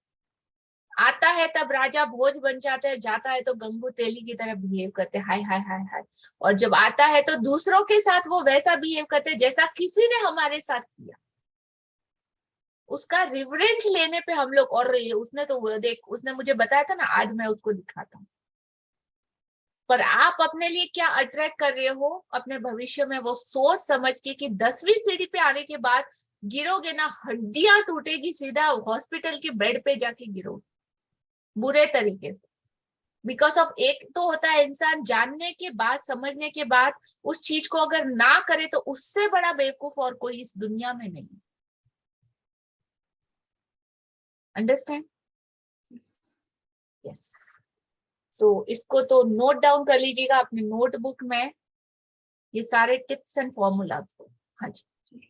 आता है तब राजा भोज बन जाता है, जाता है तो गंगू तेली की तरह बिहेव करते हैं, हाय हाय हाय हाय। और जब आता है तो दूसरों के साथ वो वैसा बिहेव करते हैं जैसा किसी ने हमारे साथ किया। उसका रिवरेंज लेने पे हम लोग, और ये उसने तो देख, उसने मुझे बताया था ना, आज मैं उसको दिखाता हूँ। पर आप अपने लिए क्या अट्रैक्ट कर रहे हो अपने भविष्य में, वो सोच समझ के, कि 10वीं सीढ़ी पे आने के बाद गिरोगे ना, हड्डियां टूटेगी, सीधा हॉस्पिटल के बेड पे जाके गिरोगे बुरे तरीके से। बिकॉज ऑफ, एक तो होता है इंसान जानने के बाद, समझने के बाद उस चीज को अगर ना करे, तो उससे बड़ा बेवकूफ और कोई इस दुनिया में नहीं। अंडरस्टैंड? यस। सो इसको तो नोट डाउन कर लीजिएगा अपने नोटबुक में, ये सारे टिप्स एंड फॉर्मूलाज को। हाँ जी।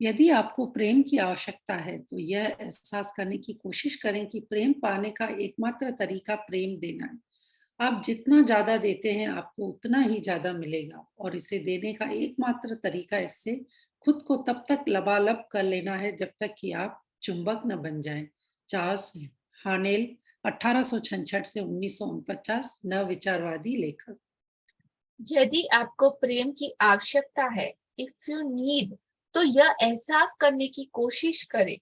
यदि आपको प्रेम की आवश्यकता है तो यह एहसास करने की कोशिश करें कि प्रेम पाने का एकमात्र तरीका प्रेम देना है। आप जितना ज़्यादा देते हैं आपको उतना ही ज़्यादा मिलेगा और इसे देने का एकमात्र तरीका इससे खुद को तब तक लबालब कर लेना है जब तक कि आप चुंबक न बन जाएं। चार्ल्स हानेल 1866 से 1949 नवविचारवादी लेखक। यदि आपको प्रेम की आवश्यकता है, इफ यू नीड, तो यह एहसास करने की कोशिश करें,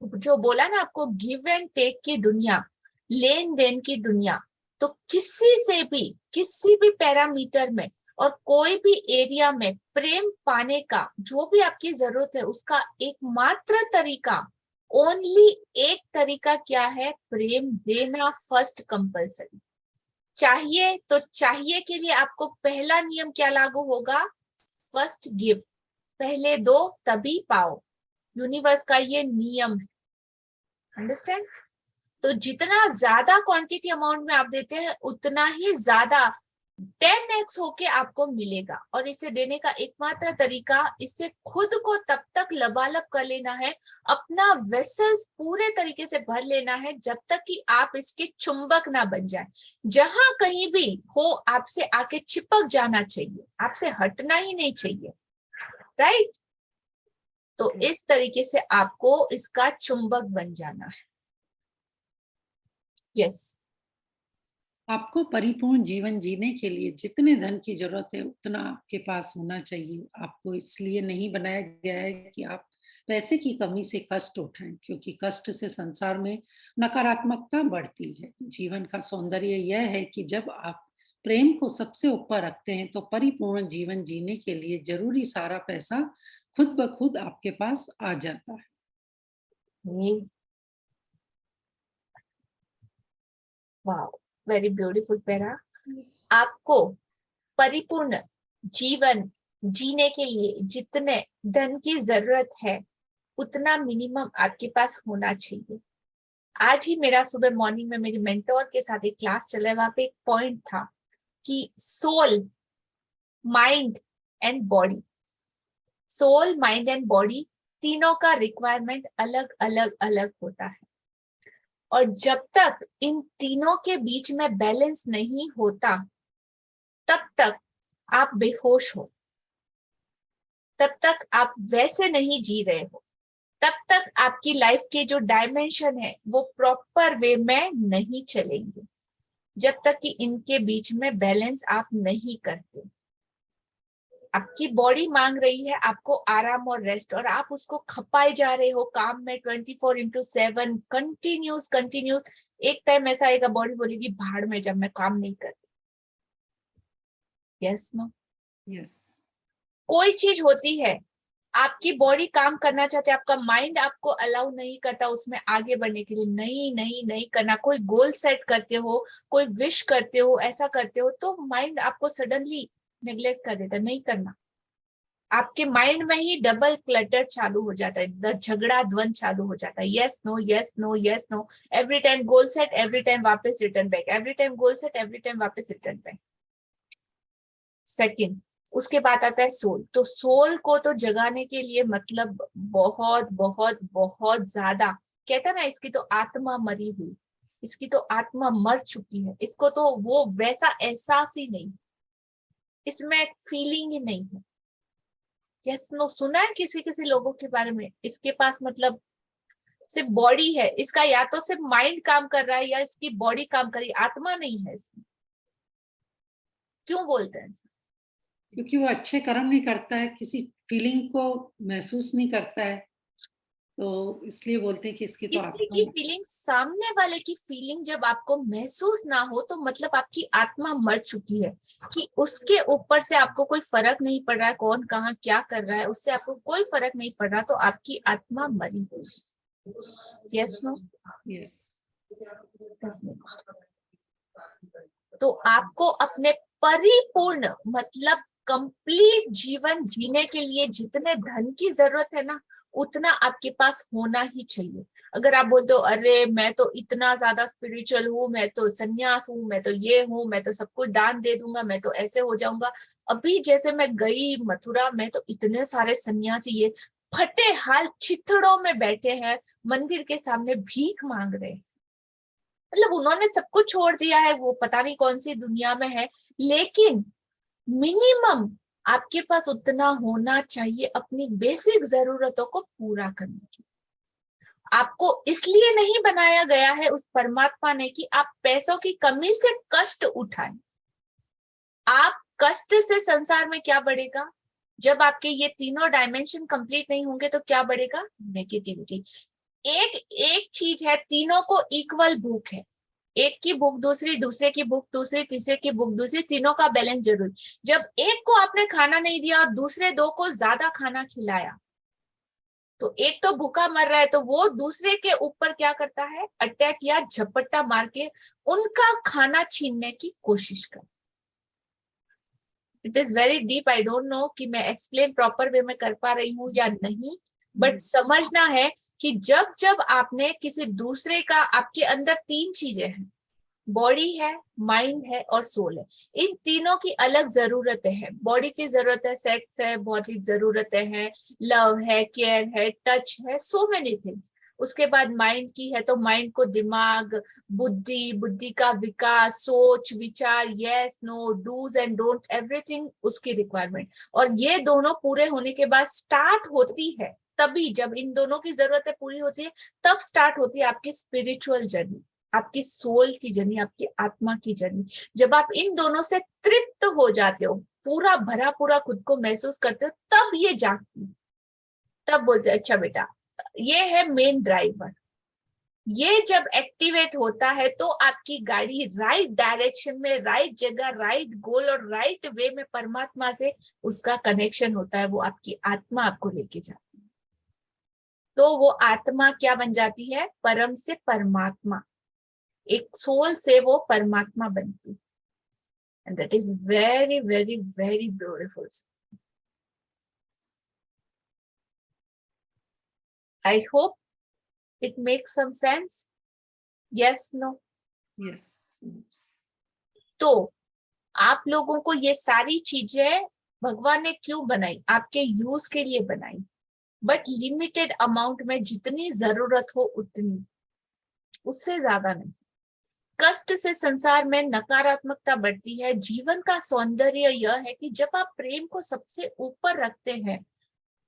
जो बोला ना आपको, गिव एंड टेक की दुनिया, लेन देन की दुनिया, तो किसी भी पैरामीटर में और कोई भी एरिया में प्रेम पाने का जो भी आपकी जरूरत है, उसका एकमात्र तरीका, ओनली एक तरीका क्या है? प्रेम देना, फर्स्ट कंपल्सरी। चाहिए तो चाहिए के लिए आपको पहला नियम क्या लागू होगा? फर्स्ट गिव, पहले दो तभी पाओ। यूनिवर्स का ये नियम है, अंडरस्टैंड? तो जितना ज्यादा क्वांटिटी अमाउंट में आप देते हैं उतना ही ज्यादा 10x होके आपको मिलेगा। और इसे देने का एकमात्र तरीका, इससे खुद को तब तक लबालब कर लेना है, अपना वेसल्स पूरे तरीके से भर लेना है जब तक कि आप इसके चुंबक ना बन जाए। जहां कहीं भी हो आपसे आके चिपक जाना चाहिए, आपसे हटना ही नहीं चाहिए, राइट? तो इस तरीके से आपको इसका चुंबक बन जाना है। यस। आपको परिपूर्ण जीवन जीने के लिए जितने धन की जरूरत है उतना आपके पास होना चाहिए। आपको इसलिए नहीं बनाया गया है कि आप पैसे की कमी से कष्ट उठाएं, क्योंकि कष्ट से संसार में नकारात्मकता बढ़ती है। जीवन का सौंदर्य यह है कि जब आप प्रेम को सबसे ऊपर रखते हैं तो परिपूर्ण जीवन जीने के लिए जरूरी सारा पैसा खुद ब खुद आपके पास आ जाता है। Wow, very beautiful para. आपको परिपूर्ण जीवन जीने के लिए जितने धन की जरूरत है उतना मिनिमम आपके पास होना चाहिए। आज ही मेरा सुबह मॉर्निंग में मेरी मेंटोर के साथ एक क्लास चला है, वहां पे एक पॉइंट था कि सोल माइंड एंड बॉडी तीनों का रिक्वायरमेंट अलग अलग अलग होता है। और जब तक इन तीनों के बीच में बैलेंस नहीं होता तब तक आप बेहोश हो, तब तक आप वैसे नहीं जी रहे हो, तब तक आपकी लाइफ के जो डायमेंशन है वो प्रॉपर वे में नहीं चलेंगे, जब तक कि इनके बीच में बैलेंस आप नहीं करते। आपकी बॉडी मांग रही है आपको आराम और रेस्ट, और आप उसको खपाए जा रहे हो काम में 24/7 कंटिन्यूस। एक टाइम ऐसा आएगा बॉडी बोलेगी भाड़ में, जब मैं काम नहीं करती। Yes no? यस। कोई चीज होती है, आपकी बॉडी काम करना चाहती है, आपका माइंड आपको अलाउ नहीं करता उसमें आगे बढ़ने के लिए। नहीं नहीं नहीं करना। कोई गोल सेट करते हो, कोई विश करते हो, ऐसा करते हो, तो माइंड आपको सडनली नेग्लेक्ट कर देता है, नहीं करना। आपके माइंड में ही डबल क्लटर चालू हो जाता है, झगड़ा द्वंद चालू हो जाता है। Yes no yes no yes no, every time goal set, every time वापस return back, every time goal set, every time वापस रिटर्न बैक। सेकंड, उसके बाद आता है सोल। तो सोल को तो जगाने के लिए मतलब बहुत बहुत बहुत ज्यादा, कहता ना इसकी तो आत्मा मरी हुई, इसकी तो आत्मा मर चुकी है, इसको तो वो वैसा एहसास ही नहीं, इसमें फीलिंग ही नहीं है। Yes no? सुना है किसी किसी लोगों के बारे में, इसके पास मतलब सिर्फ बॉडी है, इसका या तो सिर्फ माइंड काम कर रहा है या इसकी बॉडी काम कर रही है, आत्मा नहीं है इसमें। क्यों बोलते हैं? क्योंकि वो अच्छे कर्म नहीं करता है, किसी फीलिंग को महसूस नहीं करता है, तो इसलिए बोलते हैं कि इसकी तो किसी आत्मा। की फीलिंग, सामने वाले की फीलिंग जब आपको महसूस ना हो तो मतलब आपकी आत्मा मर चुकी है, कि उसके ऊपर से आपको कोई फर्क नहीं पड़ रहा है, कौन कहाँ क्या कर रहा है, उससे आपको कोई फर्क नहीं पड़ रहा, तो आपकी आत्मा मरी हुई। Yes no? यस। तो आपको अपने परिपूर्ण मतलब कंप्लीट जीवन जीने के लिए जितने धन की जरूरत है ना, उतना आपके पास होना ही चाहिए। अगर आप बोलते हो अरे मैं तो इतना ज्यादा स्पिरिचुअल हूँ, मैं तो सन्यास हूँ, मैं तो ये हूँ, मैं तो सब कुछ दान दे दूंगा, मैं तो ऐसे हो जाऊंगा। अभी जैसे मैं गई मथुरा में तो इतने सारे सन्यासी, ये फटे हाल चिथड़ों में बैठे हैं, मंदिर के सामने भीख मांग रहे हैं। मतलब उन्होंने सब कुछ छोड़ दिया है, वो पता नहीं कौन सी दुनिया में है, लेकिन मिनिमम आपके पास उतना होना चाहिए अपनी बेसिक जरूरतों को पूरा करने की। आपको इसलिए नहीं बनाया गया है उस परमात्मा ने कि आप पैसों की कमी से कष्ट उठाएं। आप कष्ट से संसार में क्या बढ़ेगा? जब आपके ये तीनों डायमेंशन कंप्लीट नहीं होंगे तो क्या बढ़ेगा? नेगेटिविटी। एक एक चीज है, तीनों को इक्वल भूख है। एक की भूख दूसरी, दूसरे की भूख दूसरी, तीसरे की भूख दूसरी, तीनों का बैलेंस जरूरी। जब एक को आपने खाना नहीं दिया और दूसरे दो को ज्यादा खाना खिलाया, तो एक तो भूखा मर रहा है, तो वो दूसरे के ऊपर क्या करता है? अटैक या झपट्टा मार के उनका खाना छीनने की कोशिश कर। It is very deep, I don't know कि मैं एक्सप्लेन प्रॉपर वे में कर पा रही हूँ या नहीं, बट समझना है कि जब जब आपने किसी दूसरे का, आपके अंदर तीन चीजें हैं, बॉडी है, माइंड है और सोल है। इन तीनों की अलग जरूरतें हैं। बॉडी की जरूरत है, सेक्स है, भौतिक जरूरतें हैं, लव है, केयर है, टच है, सो मेनी थिंग्स। उसके बाद माइंड की है, तो माइंड को दिमाग, बुद्धि, बुद्धि का विकास, सोच विचार, yes no, dos and don't, everything उसकी रिक्वायरमेंट। और ये दोनों पूरे होने के बाद स्टार्ट होती है, तभी जब इन दोनों की जरूरतें पूरी होती है तब स्टार्ट होती है आपकी स्पिरिचुअल जर्नी, आपकी सोल की जर्नी, आपकी आत्मा की जर्नी। जब आप इन दोनों से तृप्त हो जाते हो, पूरा भरा पूरा खुद को महसूस करते हो, तब ये जागती, तब बोलते अच्छा बेटा, ये है मेन ड्राइवर। ये जब एक्टिवेट होता है तो आपकी गाड़ी राइट डायरेक्शन में, राइट जगह, राइट गोल और राइट वे में परमात्मा से उसका कनेक्शन होता है। वो आपकी आत्मा आपको लेके जाती है, तो वो आत्मा क्या बन जाती है? परम से परमात्मा। एक सोल से वो परमात्मा बनती, and that is very very very beautiful. I hope it makes some sense. Yes no? Yes. तो आप लोगों को ये सारी चीजें भगवान ने क्यों बनाई? आपके यूज के लिए बनाई, बट लिमिटेड अमाउंट में, जितनी जरूरत हो उतनी, उससे ज्यादा नहीं। कष्ट से संसार में नकारात्मकता बढ़ती है। जीवन का सौंदर्य यह है कि जब आप प्रेम को सबसे ऊपर रखते हैं,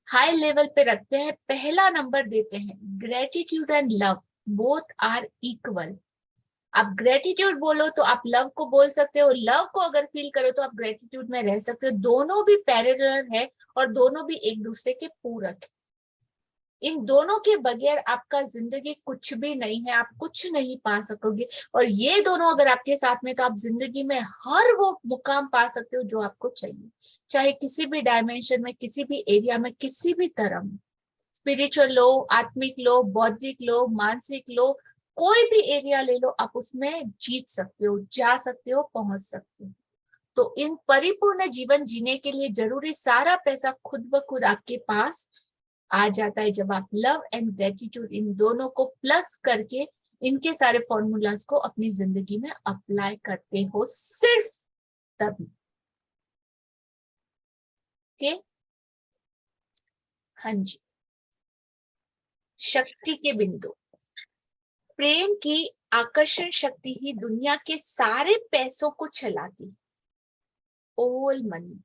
हाई लेवल पे रखते हैं, पहला नंबर देते हैं, gratitude and love both are equal. आप ग्रेटिट्यूड बोलो तो आप लव को बोल सकते हो, लव को अगर फील करो तो आप ग्रेटिट्यूड में रह सकते हो। दोनों भी पैरेलल है और दोनों भी एक दूसरे के पूरक है। इन दोनों के बगैर आपका जिंदगी कुछ भी नहीं है, आप कुछ नहीं पा सकोगे। और ये दोनों अगर आपके साथ में, तो आप जिंदगी में हर वो मुकाम पा सकते हो जो आपको चाहिए, चाहे किसी भी डायमेंशन में, किसी भी एरिया में, किसी भी तरह में। स्पिरिचुअल लो, आत्मिक लो, बौद्धिक लो, मानसिक लो, कोई भी एरिया ले लो, आप उसमें जीत सकते हो, जा सकते हो, पहुंच सकते हो। तो इन परिपूर्ण जीवन जीने के लिए जरूरी सारा पैसा खुद ब खुद आपके पास आ जाता है, जब आप लव एंड ग्रेटिट्यूड इन दोनों को प्लस करके इनके सारे फॉर्मूलाज को अपनी जिंदगी में अप्लाई करते हो, सिर्फ तभी। ओके, हाँ जी। शक्ति के बिंदु। प्रेम की आकर्षण शक्ति ही दुनिया के सारे पैसों को चलाती, ऑल मनी।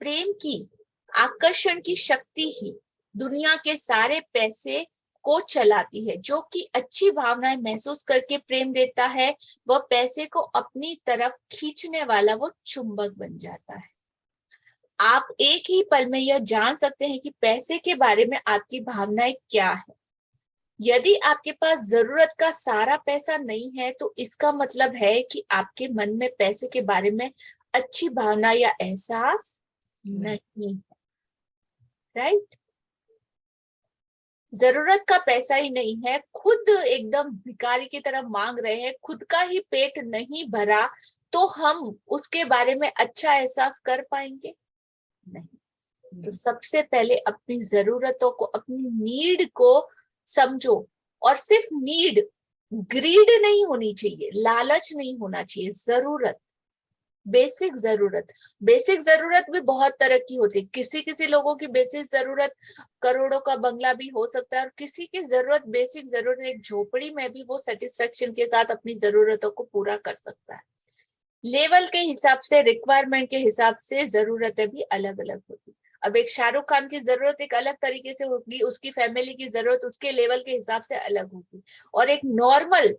प्रेम की आकर्षण की शक्ति ही दुनिया के सारे पैसे को चलाती है। जो कि अच्छी भावनाएं महसूस करके प्रेम देता है, वह पैसे को अपनी तरफ खींचने वाला वो चुंबक बन जाता है। आप एक ही पल में यह जान सकते हैं कि पैसे के बारे में आपकी भावनाएं क्या है। यदि आपके पास जरूरत का सारा पैसा नहीं है, तो इसका मतलब है कि आपके मन में पैसे के बारे में अच्छी भावना या एहसास नहीं है, राइट? जरूरत का पैसा ही नहीं है, खुद एकदम भिखारी की तरह मांग रहे हैं, खुद का ही पेट नहीं भरा, तो हम उसके बारे में अच्छा एहसास कर पाएंगे? नहीं। तो सबसे पहले अपनी जरूरतों को, अपनी नीड को समझो। और सिर्फ नीड, ग्रीड नहीं होनी चाहिए, लालच नहीं होना चाहिए, जरूरत। बेसिक जरूरत, बेसिक जरूरत भी बहुत तरह की होती है। किसी किसी लोगों की बेसिक जरूरत करोड़ों का बंगला भी हो सकता है, और किसी की जरूरत, बेसिक जरूरत एक झोपड़ी में भी वो सेटिस्फेक्शन के साथ अपनी जरूरतों को पूरा कर सकता है। लेवल के हिसाब से, रिक्वायरमेंट के हिसाब से जरूरतें भी अलग अलग होती। अब एक शाहरुख खान की जरूरत एक अलग तरीके से होगी, उसकी फैमिली की जरूरत उसके लेवल के हिसाब से अलग होगी, और एक नॉर्मल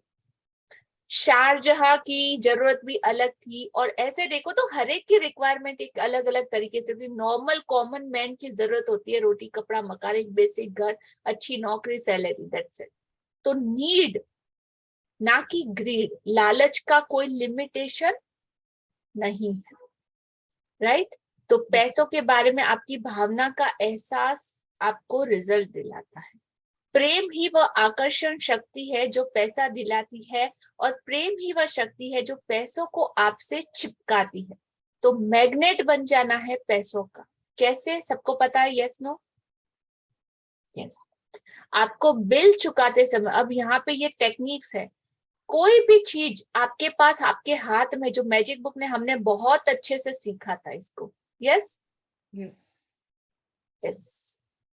शारजहां की जरूरत भी अलग थी। और ऐसे देखो तो हर एक की रिक्वायरमेंट एक अलग अलग तरीके से, नॉर्मल कॉमन मैन की जरूरत होती है रोटी कपड़ा मकान, एक बेसिक घर, अच्छी नौकरी, सैलरी, दैट्स इट। तो नीड ना कि ग्रीड, लालच का कोई लिमिटेशन नहीं है, राइट। तो पैसों के बारे में आपकी भावना का एहसास आपको रिजल्ट दिलाता है। प्रेम ही वह आकर्षण शक्ति है जो पैसा दिलाती है, और प्रेम ही वह शक्ति है जो पैसों को आपसे चिपकाती है। तो मैग्नेट बन जाना है पैसों का। कैसे, सबको पता है? Yes no? यस। आपको बिल चुकाते समय, अब यहाँ पे ये टेक्निक्स है, कोई भी चीज आपके पास आपके हाथ में, जो मैजिक बुक ने हमने बहुत अच्छे से सीखा था इसको। Yes yes. यस।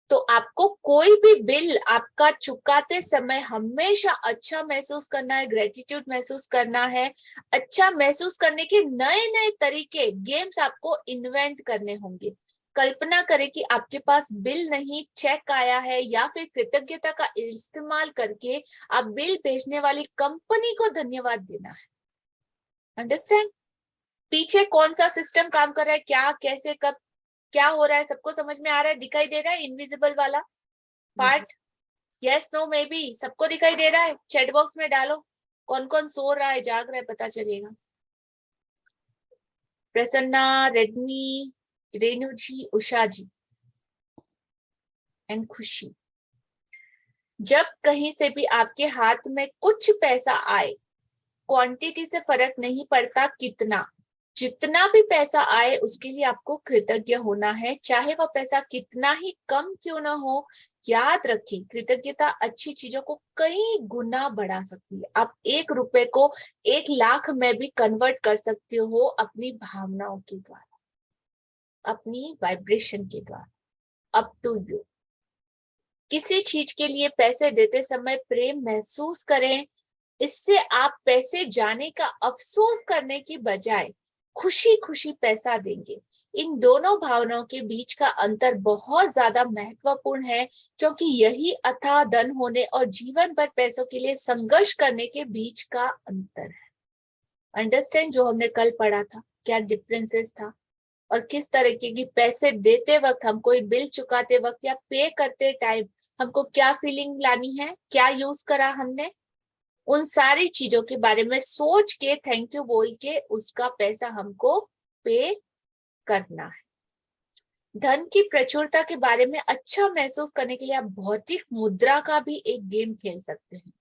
तो आपको कोई भी बिल आपका चुकाते समय हमेशा अच्छा महसूस करना है, ग्रेटिट्यूड महसूस करना है। अच्छा महसूस करने के नए नए तरीके, गेम्स आपको इन्वेंट करने होंगे। कल्पना करें कि आपके पास बिल नहीं, चेक आया है, या फिर कृतज्ञता का इस्तेमाल करके आप बिल भेजने वाली कंपनी को धन्यवाद देना है। अंडरस्टैंड? पीछे कौन सा सिस्टम काम कर रहा है, क्या, कैसे, कब, क्या हो रहा है, सबको समझ में आ रहा है? दिखाई दे रहा है इनविजिबल वाला part? Yes no maybe, सबको दिखाई दे रहा है? चैट बॉक्स में डालो कौन कौन सो रहा है, जाग रहा है, पता चलेगा। प्रसन्ना, रेडमी, रेणु जी, उषा जी एंड खुशी। जब कहीं से भी आपके हाथ में कुछ पैसा आए, क्वांटिटी से फर्क नहीं पड़ता कितना, जितना भी पैसा आए उसके लिए आपको कृतज्ञ होना है, चाहे वह पैसा कितना ही कम क्यों ना हो। याद रखें, कृतज्ञता अच्छी चीजों को कई गुना बढ़ा सकती है। आप 1 रुपए को 1 लाख में भी कन्वर्ट कर सकते हो अपनी भावनाओं के द्वारा, अपनी वाइब्रेशन के द्वारा। Up to you. किसी चीज के लिए पैसे देते समय प्रेम महसूस करें। इससे आप पैसे जाने का अफसोस करने की बजाय खुशी खुशी पैसा देंगे। इन दोनों भावनाओं के बीच का अंतर बहुत ज्यादा महत्वपूर्ण है, क्योंकि यही अथाह धन होने और जीवन भर पैसों के लिए संघर्ष करने के बीच का अंतर है। अंडरस्टैंड? जो हमने कल पढ़ा था, क्या डिफरेंसेस था, और किस तरीके की पैसे देते वक्त, हम कोई बिल चुकाते वक्त या पे करते टाइम हमको क्या फीलिंग लानी है, क्या यूज करा हमने, उन सारी चीजों के बारे में सोच के, थैंक यू बोल के उसका पैसा हमको पे करना है। धन की प्रचुरता के बारे में अच्छा महसूस करने के लिए आप भौतिक मुद्रा का भी एक गेम खेल सकते हैं।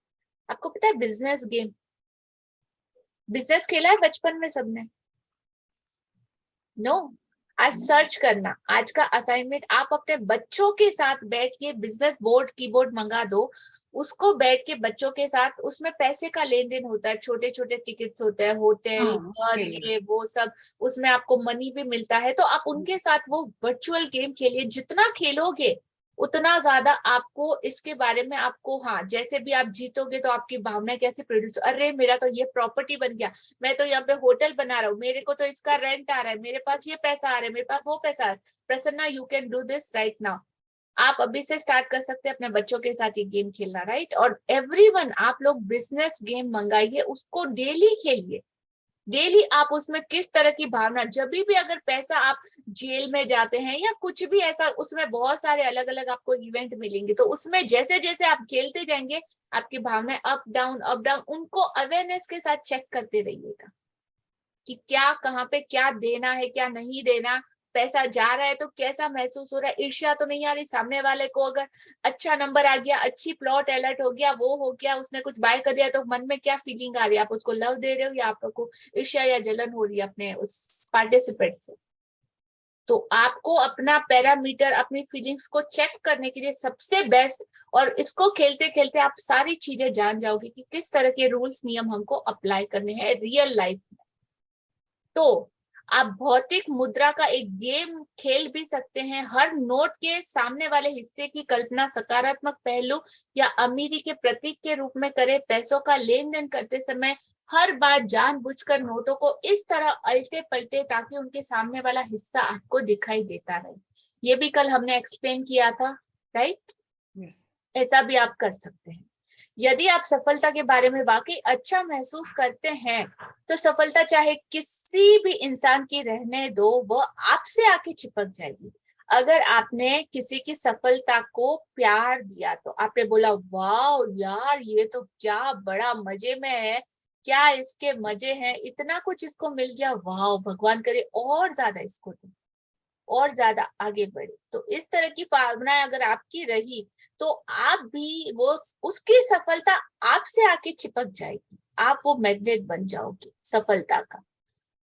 आपको पता है बिजनेस गेम, बिजनेस खेला है बचपन में सबने? नो? आज सर्च करना, आज का असाइनमेंट, आप अपने बच्चों के साथ बैठ के बिजनेस बोर्ड कीबोर्ड मंगा दो, उसको बैठ के बच्चों के साथ, उसमें पैसे का लेन देन होता है, छोटे छोटे टिकट्स होते हैं, होटल हाँ, और खेलिए। ये वो सब, उसमें आपको मनी भी मिलता है। तो आप उनके साथ वो वर्चुअल गेम खेलिए, जितना खेलोगे उतना ज्यादा आपको इसके बारे में, आपको, हाँ, जैसे भी आप जीतोगे तो आपकी भावना कैसे प्रोड्यूस, अरे मेरा तो ये प्रॉपर्टी बन गया, मैं तो यहाँ पे होटल बना रहा हूँ, मेरे को तो इसका रेंट आ रहा है, मेरे पास ये पैसा आ रहा है, मेरे पास वो पैसा आ रहा है। Prasanna, you can do this right now. आप अभी से स्टार्ट कर सकते हैं अपने बच्चों के साथ ये गेम खेलना, राइट। और एवरीवन, आप लोग बिजनेस गेम मंगाइए, उसको डेली खेलिए। डेली आप उसमें किस तरह की भावना, जब भी अगर पैसा आप जेल में जाते हैं या कुछ भी ऐसा, उसमें बहुत सारे अलग अलग आपको इवेंट मिलेंगे, तो उसमें जैसे जैसे आप खेलते जाएंगे आपकी भावनाएं अप डाउन अप डाउन, उनको अवेयरनेस के साथ चेक करते रहिएगा कि क्या, कहाँ पे क्या देना है, क्या नहीं देना। पैसा जा रहा है तो कैसा महसूस हो रहा है, ईर्ष्या तो नहीं आ रही सामने वाले को, अगर अच्छा नंबर आ गया, अच्छी प्लॉट अलर्ट हो गया, वो हो गया, उसने कुछ बाय कर दिया, तो मन में क्या फीलिंग आ रही है, आप उसको लव दे रहे हो या आपको ईर्ष्या या जलन हो रही है अपने उस पार्टिसिपेंट से। तो आपको अपना पैरामीटर, अपनी फीलिंग्स को चेक करने के लिए सबसे बेस्ट, और इसको खेलते खेलते आप सारी चीजें जान जाओगे कि किस तरह के रूल्स नियम हमको अप्लाई करने हैं रियल लाइफ में। तो आप भौतिक मुद्रा का एक गेम खेल भी सकते हैं। हर नोट के सामने वाले हिस्से की कल्पना सकारात्मक पहलू या अमीरी के प्रतीक के रूप में करें। पैसों का लेन देन करते समय हर बार जानबूझकर नोटों को इस तरह अलटे पलटे ताकि उनके सामने वाला हिस्सा आपको दिखाई देता रहे। ये भी कल हमने एक्सप्लेन किया था, राइट? ऐसा भी आप कर सकते हैं। यदि आप सफलता के बारे में वाकई अच्छा महसूस करते हैं तो सफलता चाहे किसी भी इंसान की रहने दो, वो आपसे आके चिपक जाएगी। अगर आपने किसी की सफलता को प्यार दिया तो आपने बोला वाह यार ये तो क्या बड़ा मजे में है, क्या इसके मजे हैं, इतना कुछ इसको मिल गया, वाह भगवान करे और ज्यादा इसको दे, और ज्यादा आगे बढ़े। तो इस तरह की भावनाएं अगर आपकी रही तो आप भी वो उसकी सफलता आपसे आके चिपक जाएगी, आप वो मैग्नेट बन जाओगे सफलता का।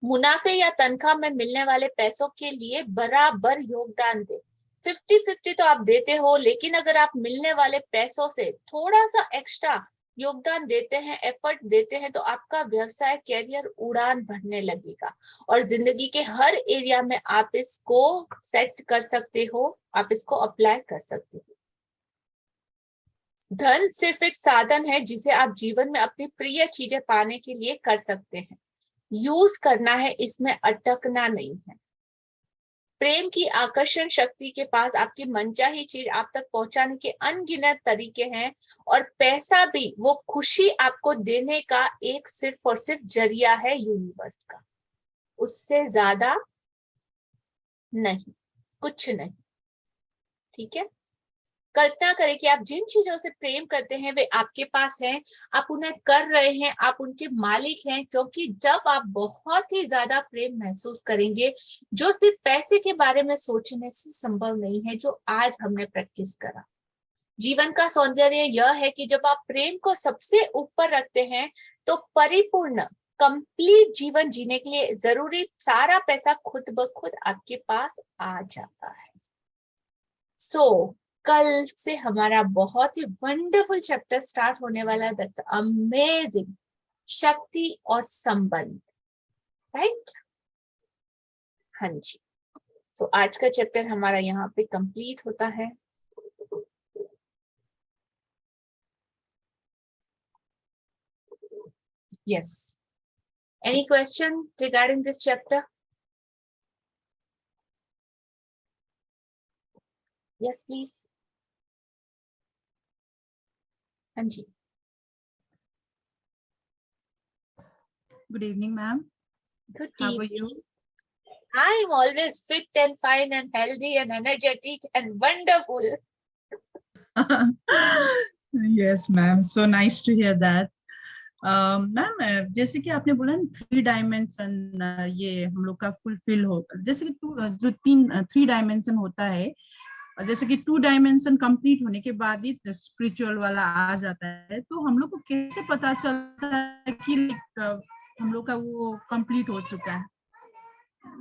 मुनाफे या तनख्वाह में मिलने वाले पैसों के लिए बराबर योगदान दे। 50-50 तो आप देते हो, लेकिन अगर आप मिलने वाले पैसों से थोड़ा सा एक्स्ट्रा योगदान देते हैं, एफर्ट देते हैं, तो आपका व्यवसाय कैरियर उड़ान भरने लगेगा और जिंदगी के हर एरिया में आप इसको सेट कर सकते हो, आप इसको अप्लाई कर सकते हो। धन सिर्फ एक साधन है जिसे आप जीवन में अपनी प्रिय चीजें पाने के लिए कर सकते हैं। यूज करना है, इसमें अटकना नहीं है। प्रेम की आकर्षण शक्ति के पास आपकी मनचाही चीज आप तक पहुंचाने के अनगिनत तरीके हैं और पैसा भी वो खुशी आपको देने का एक सिर्फ और सिर्फ जरिया है यूनिवर्स का, उससे ज्यादा नहीं, कुछ नहीं। ठीक है? कल्पना करें कि आप जिन चीजों से प्रेम करते हैं वे आपके पास हैं, आप उन्हें कर रहे हैं, आप उनके मालिक हैं, क्योंकि जब आप बहुत ही ज्यादा प्रेम महसूस करेंगे जो सिर्फ पैसे के बारे में सोचने से संभव नहीं है, जो आज हमने प्रैक्टिस करा। जीवन का सौंदर्य यह है कि जब आप प्रेम को सबसे ऊपर रखते हैं तो परिपूर्ण कंप्लीट जीवन जीने के लिए जरूरी सारा पैसा खुद ब खुद आपके पास आ जाता है। कल से हमारा बहुत ही वंडरफुल चैप्टर स्टार्ट होने वाला है, दैट्स अमेजिंग, शक्ति और संबंध, राइट? हाँ जी। आज का चैप्टर हमारा यहाँ पे कंप्लीट होता है। Yes, any question regarding this chapter? Yes please. हाँ जी। Good evening, ma'am. Good How are evening. you? I'm always fit and fine and healthy and energetic and wonderful. Yes, ma'am. So nice to hear that. Ma'am जैसे कि आपने बोला 3 डायमेंशन ये हम लोग का फुलफिल हो, जैसे कि जो 3 डायमेंशन होता है, जैसे कि 2 डायमेंशन कंप्लीट होने के बाद ही स्पिरिचुअल वाला आ जाता है, तो हम लोग को कैसे पता चलता है कि हम लोग का वो कंप्लीट हो चुका है?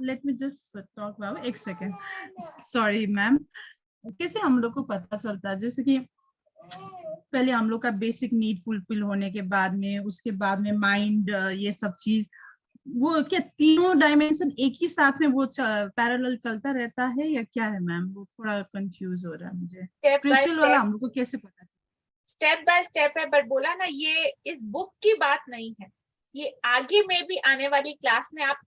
Let me just talk about, एक सेकेंड, सॉरी मैम। कैसे हम लोग को पता चलता है, जैसे कि पहले हम लोग का बेसिक नीड फुलफिल होने के बाद में, उसके बाद में माइंड, ये सब चीज, वो क्या तीनों डायमेंशन एक ही साथ में वो पैरेलल चलता रहता है या क्या है मैम? वो थोड़ा कंफ्यूज हो रहा है मुझे। स्पिरिचुअल वाला हम लोग को कैसे पता? स्टेप बाय स्टेप है, बट बोला ना ये इस बुक की बात नहीं है, ये आगे में भी आने वाली क्लास में आप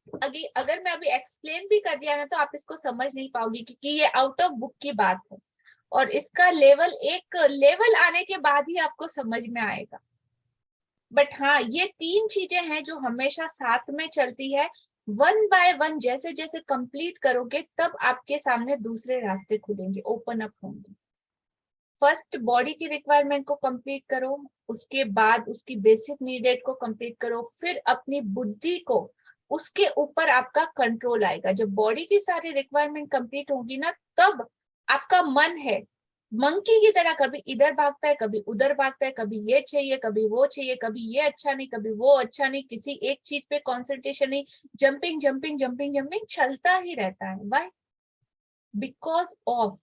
अगर मैं अभी एक्सप्लेन भी कर दिया ना तो आप इसको समझ नहीं पाओगी, क्योंकि ये आउट ऑफ बुक की बात है और इसका एक लेवल आने के बाद ही आपको समझ में आएगा। बट हाँ, ये 3 चीजें हैं जो हमेशा साथ में चलती है। वन बाय वन जैसे जैसे कंप्लीट करोगे तब आपके सामने दूसरे रास्ते खुलेंगे, ओपन अप होंगे। फर्स्ट बॉडी की रिक्वायरमेंट को कंप्लीट करो, उसके बाद उसकी बेसिक नीडेड को कंप्लीट करो, फिर अपनी बुद्धि को, उसके ऊपर आपका कंट्रोल आएगा। जब बॉडी की सारी रिक्वायरमेंट कंप्लीट होगी ना, तब आपका मन है मंकी की तरह, कभी इधर भागता है, कभी उधर भागता है, कभी ये चाहिए, कभी वो चाहिए, कभी ये अच्छा नहीं, कभी वो अच्छा नहीं, किसी एक चीज पे कॉन्सेंट्रेशन नहीं, जंपिंग जंपिंग जंपिंग जंपिंग चलता ही रहता है। व्हाई? बिकॉज ऑफ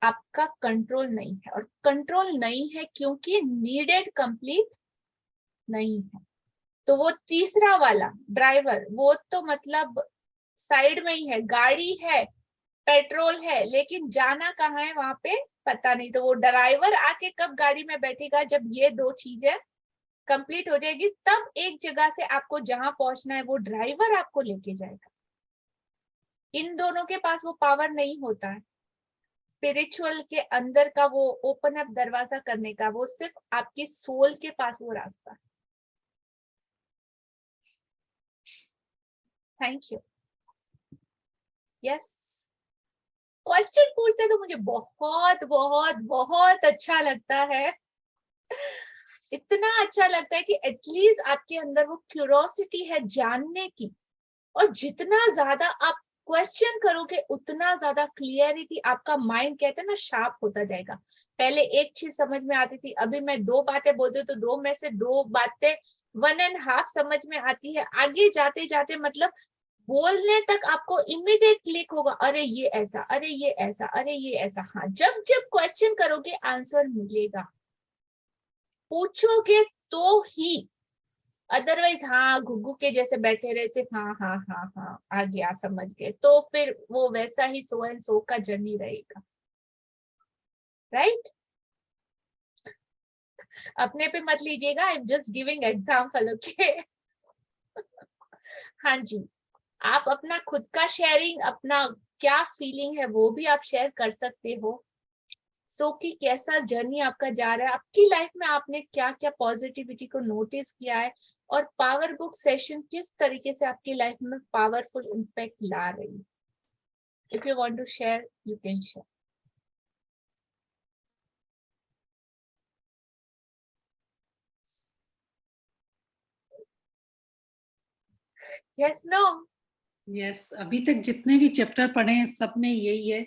आपका कंट्रोल नहीं है, और कंट्रोल नहीं है क्योंकि नीडेड कंप्लीट नहीं है। तो वो तीसरा वाला ड्राइवर, वो तो मतलब साइड में ही है, गाड़ी है, पेट्रोल है, लेकिन जाना कहाँ है वहां पे पता नहीं। तो वो ड्राइवर आके कब गाड़ी में बैठेगा, जब ये दो चीजें कंप्लीट हो जाएगी, तब एक जगह से आपको जहां पहुंचना है वो ड्राइवर आपको लेके जाएगा। इन दोनों के पास वो पावर नहीं होता है स्पिरिचुअल के अंदर का वो ओपन अप दरवाजा करने का, वो सिर्फ आपकी सोल के पास वो रास्ता है। Thank you. यस, क्वेश्चन पूछते तो मुझे बहुत बहुत बहुत अच्छा लगता है। इतना अच्छा लगता है कि एटलीस्ट आपके अंदर वो क्यूरोसिटी है जानने की, और जितना ज्यादा आप क्वेश्चन करोगे उतना ज्यादा क्लियरिटी, आपका माइंड कहते हैं ना शार्प होता जाएगा। पहले एक चीज समझ में आती थी, अभी मैं दो बातें बोलती हूँ तो दो में से दो बातें 1.5 समझ में आती है। आगे जाते जाते मतलब बोलने तक आपको इमीडिएट क्लिक होगा, अरे ये ऐसा, अरे ये ऐसा, अरे ये ऐसा। हाँ, जब जब क्वेश्चन करोगे आंसर मिलेगा, पूछोगे तो ही। अदरवाइज हाँ घुग्गू के जैसे बैठे रहे सिर्फ हाँ हाँ हाँ हाँ आ गया समझ गए, तो फिर वो वैसा ही सो एंड सो का जर्नी रहेगा। राइट? अपने पे मत लीजिएगा, I am just giving example. Okay? हाँ जी, आप अपना खुद का शेयरिंग, अपना क्या फीलिंग है वो भी आप शेयर कर सकते हो। सो कि कैसा जर्नी आपका जा रहा है, आपकी लाइफ में आपने क्या क्या पॉजिटिविटी को नोटिस किया है, और पावर बुक सेशन किस तरीके से आपकी लाइफ में पावरफुल इम्पैक्ट ला रही है। If you want to share, you can share. Yes, no? Yes, अभी तक जितने भी चैप्टर पढ़े हैं सब में यही है,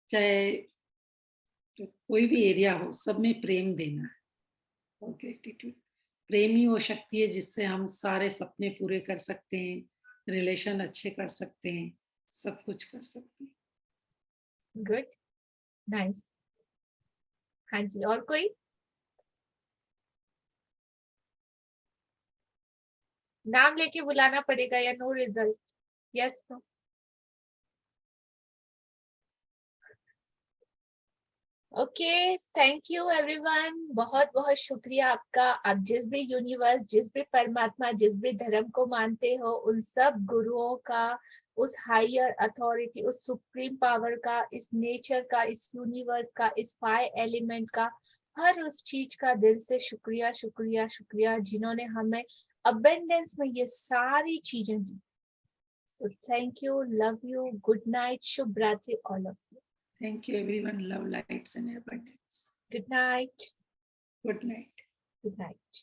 चाहे कोई भी एरिया हो, सब में प्रेम देना है और ग्रेटिट्यूड। प्रेम ही वो शक्ति है जिससे हम सारे सपने पूरे कर सकते हैं, रिलेशन अच्छे कर सकते हैं, सब कुछ कर सकते हैं। Good, nice. हाँ जी, और कोई? नाम लेके बुलाना पड़ेगा या no result? Yes, no? Okay, thank you everyone, बहुत बहुत शुक्रिया आपका। आप जिस भी यूनिवर्स, जिस भी परमात्मा, जिस भी धर्म को मानते हो, उन सब गुरुओं का, उस हायर अथॉरिटी, उस सुप्रीम पावर का, इस नेचर का, इस यूनिवर्स का, इस 5 एलिमेंट का, हर उस चीज का दिल से शुक्रिया शुक्रिया शुक्रिया जिन्होंने हमें अबेंडेंस में ये सारी चीजें दी। So thank you, love you, good night, शुभ रात्रि all of you. Thank you everyone. Love, lights and abundance. Good night. Good night. Good night.